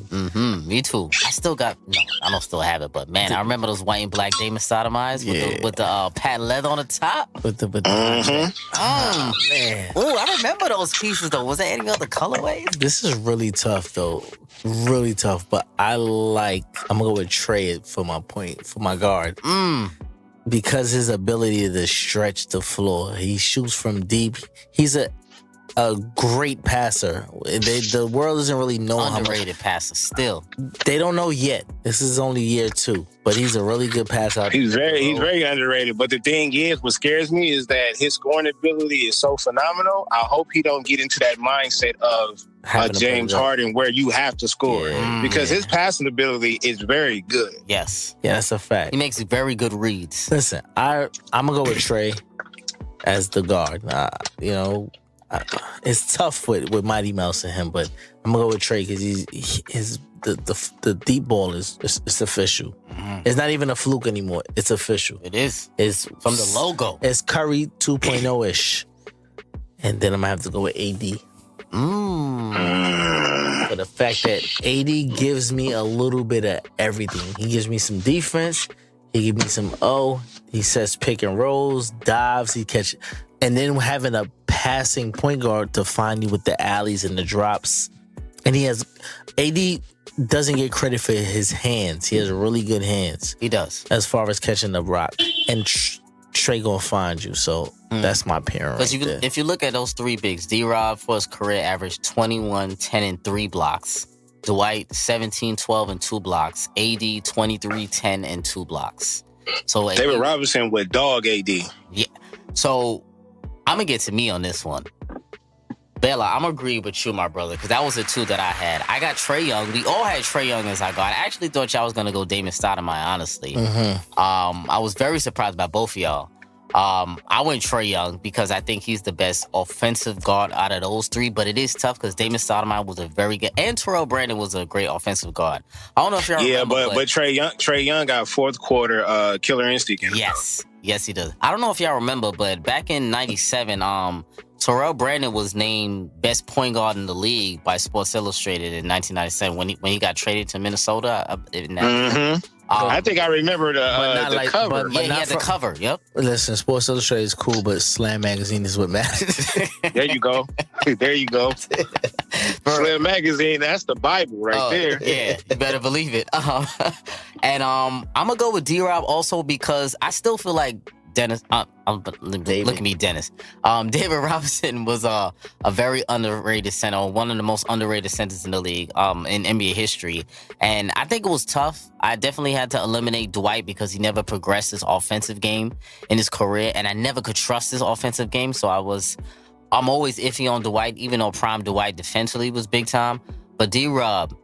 Me too. I don't still have it, but man, I remember those white and black Damon Stoudemire's with the patent leather on the top. With the Man. Oh, I remember those pieces though. Was there any other colorways? this is really tough though. Really tough. But I'm gonna go with Trey for my guard. Because his ability to stretch the floor. He shoots from deep. He's a great passer. The world doesn't really know how much. Underrated passer still. They don't know yet. This is only year 2, but he's a really good passer. He's very underrated. But the thing is, what scares me is that his scoring ability is so phenomenal. I hope he don't get into that mindset of Having to James play well. Harden where you have to score. Because his passing ability is very good. Yes. Yeah, that's a fact. He makes very good reads. Listen, I'm gonna go with Trey as the guard. It's tough with Mighty Mouse and him, but I'm gonna go with Trey because the deep ball is official. It's not even a fluke anymore. It's official. It is. It's From the logo. It's Curry 2.0 ish, and then I'm gonna have to go with AD. For the fact that AD gives me a little bit of everything. He gives me some defense. He gives me some He sets pick and rolls, dives, he catch. And then having a passing point guard to find you with the alleys and the drops. And AD doesn't get credit for his hands. He has really good hands He does. as far as catching the rock. And Trey gonna find you. So that's my parent. Because Right there. if you look at those three bigs, D-Rob for his career averaged 21, 10, and 3 blocks. Dwight, 17, 12, and 2 blocks. AD, 23, 10, and 2 blocks. So David Robinson with dog AD. Yeah. So I'm going to get to me on this one. Bella, I'm going to agree with you, my brother, because that was the two that I had. I got Trae Young. We all had Trae Young as our guard. I actually thought y'all was going to go Damon Stoudemire, honestly. I was very surprised by both of y'all. I went Trae Young because I think he's the best offensive guard out of those three, but it is tough because Damon Stoudemire was a very good, and Terrell Brandon was a great offensive guard. I don't know if y'all remember, but Trae Young got fourth quarter killer instinct in him. Yes, he does. I don't know if y'all remember, but back in '97, Terrell Brandon was named best point guard in the league by Sports Illustrated in 1997 when he got traded to Minnesota. I think I remember the cover. He had the cover. Yep. Listen, Sports Illustrated is cool, but Slam Magazine is what matters. There you go. Slam Magazine, that's the Bible right there. Yeah, you better believe it. And I'm gonna go with D-Rob also because I still feel like Dennis. Look at me, Dennis. David Robinson was a very underrated center, one of the most underrated centers in the league in NBA history. And I think it was tough. I definitely had to eliminate Dwight because he never progressed his offensive game in his career, and I never could trust his offensive game. So I'm always iffy on Dwight, even though prime Dwight defensively was big time. But D-Rob,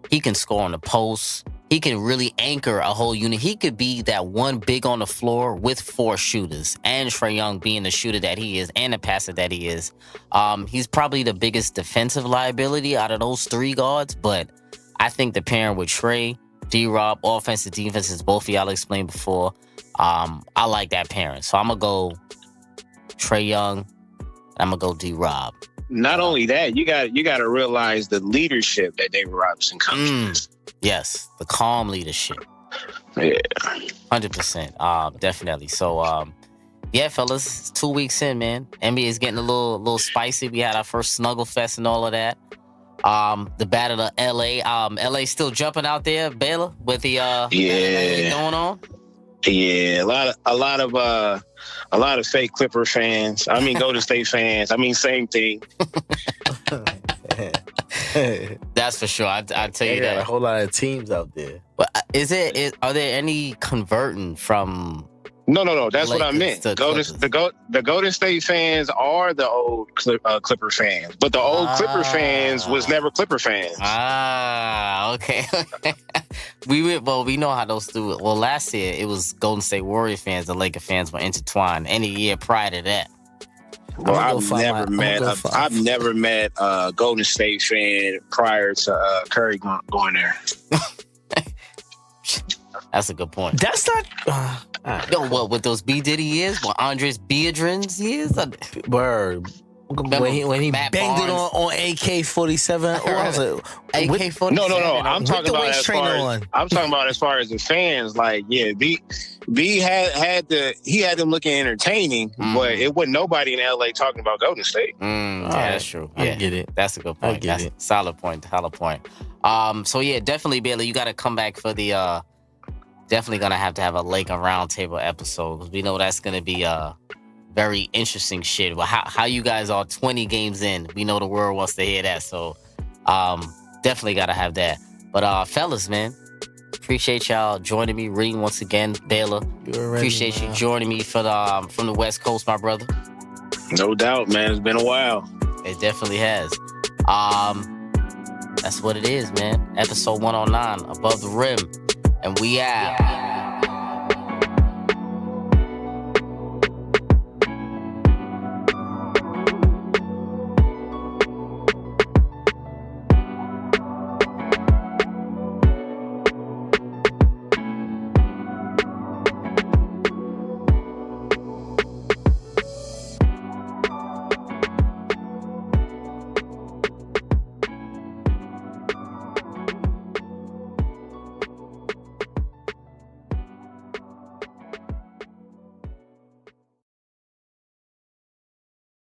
he can score on the post. He can really anchor a whole unit. He could be that one big on the floor with 4 shooters. And Trae Young being the shooter that he is and the passer that he is. He's probably the biggest defensive liability out of those 3 guards. But I think the pairing with Trae, D-Rob, offensive, defense, as both of y'all explained before, I like that pairing. So I'm going to go Trae Young. I'm going to go D-Rob. Not only that, you got to realize the leadership that David Robinson comes with. Yes, the calm leadership. Yeah. 100%. Definitely. So, yeah, fellas, it's 2 weeks in, man. NBA is getting a little spicy. We had our first Snuggle Fest and all of that. The Battle of LA. LA still jumping out there, Baylor, with the going on. Yeah, a lot of fake Clipper fans. I mean, Golden State fans. I mean, same thing. That's for sure. I tell you that. A whole lot of teams out there. But are there any converting from? No. That's what I meant. Clippers. The Golden State fans are the old Clipper fans, but the old Clipper fans was never Clipper fans. Okay. We know how those do it. Well, last year it was Golden State Warrior fans. The Laker fans were intertwined. Any year prior to that. Well, I've never met a Golden State fan prior to Curry going there. That's a good point. That's not. Yo, what with those B Diddy years? What Andres Biedrins years? Word. When he Matt banged Barnes. it on AK-47. AK-47. No. I'm talking about waist trainer I'm talking about as far as the fans. Like, yeah, B had them looking entertaining, but it wasn't nobody in LA talking about Golden State. Yeah, that's true. Yeah. I get it. That's a good point. That's a solid point. So yeah, definitely, Bailey, you got to come back for the. Definitely gonna have to have a Laker Roundtable episode because we know that's gonna be very interesting shit. Well, how you guys are 20 games in, we know the world wants to hear that. So definitely gotta have that. But fellas, man, appreciate y'all joining me. Reem once again, Baylor. Appreciate you joining me from the West Coast, my brother. No doubt, man. It's been a while. It definitely has. That's what it is, man. Episode 109, Above the Rim. And we out.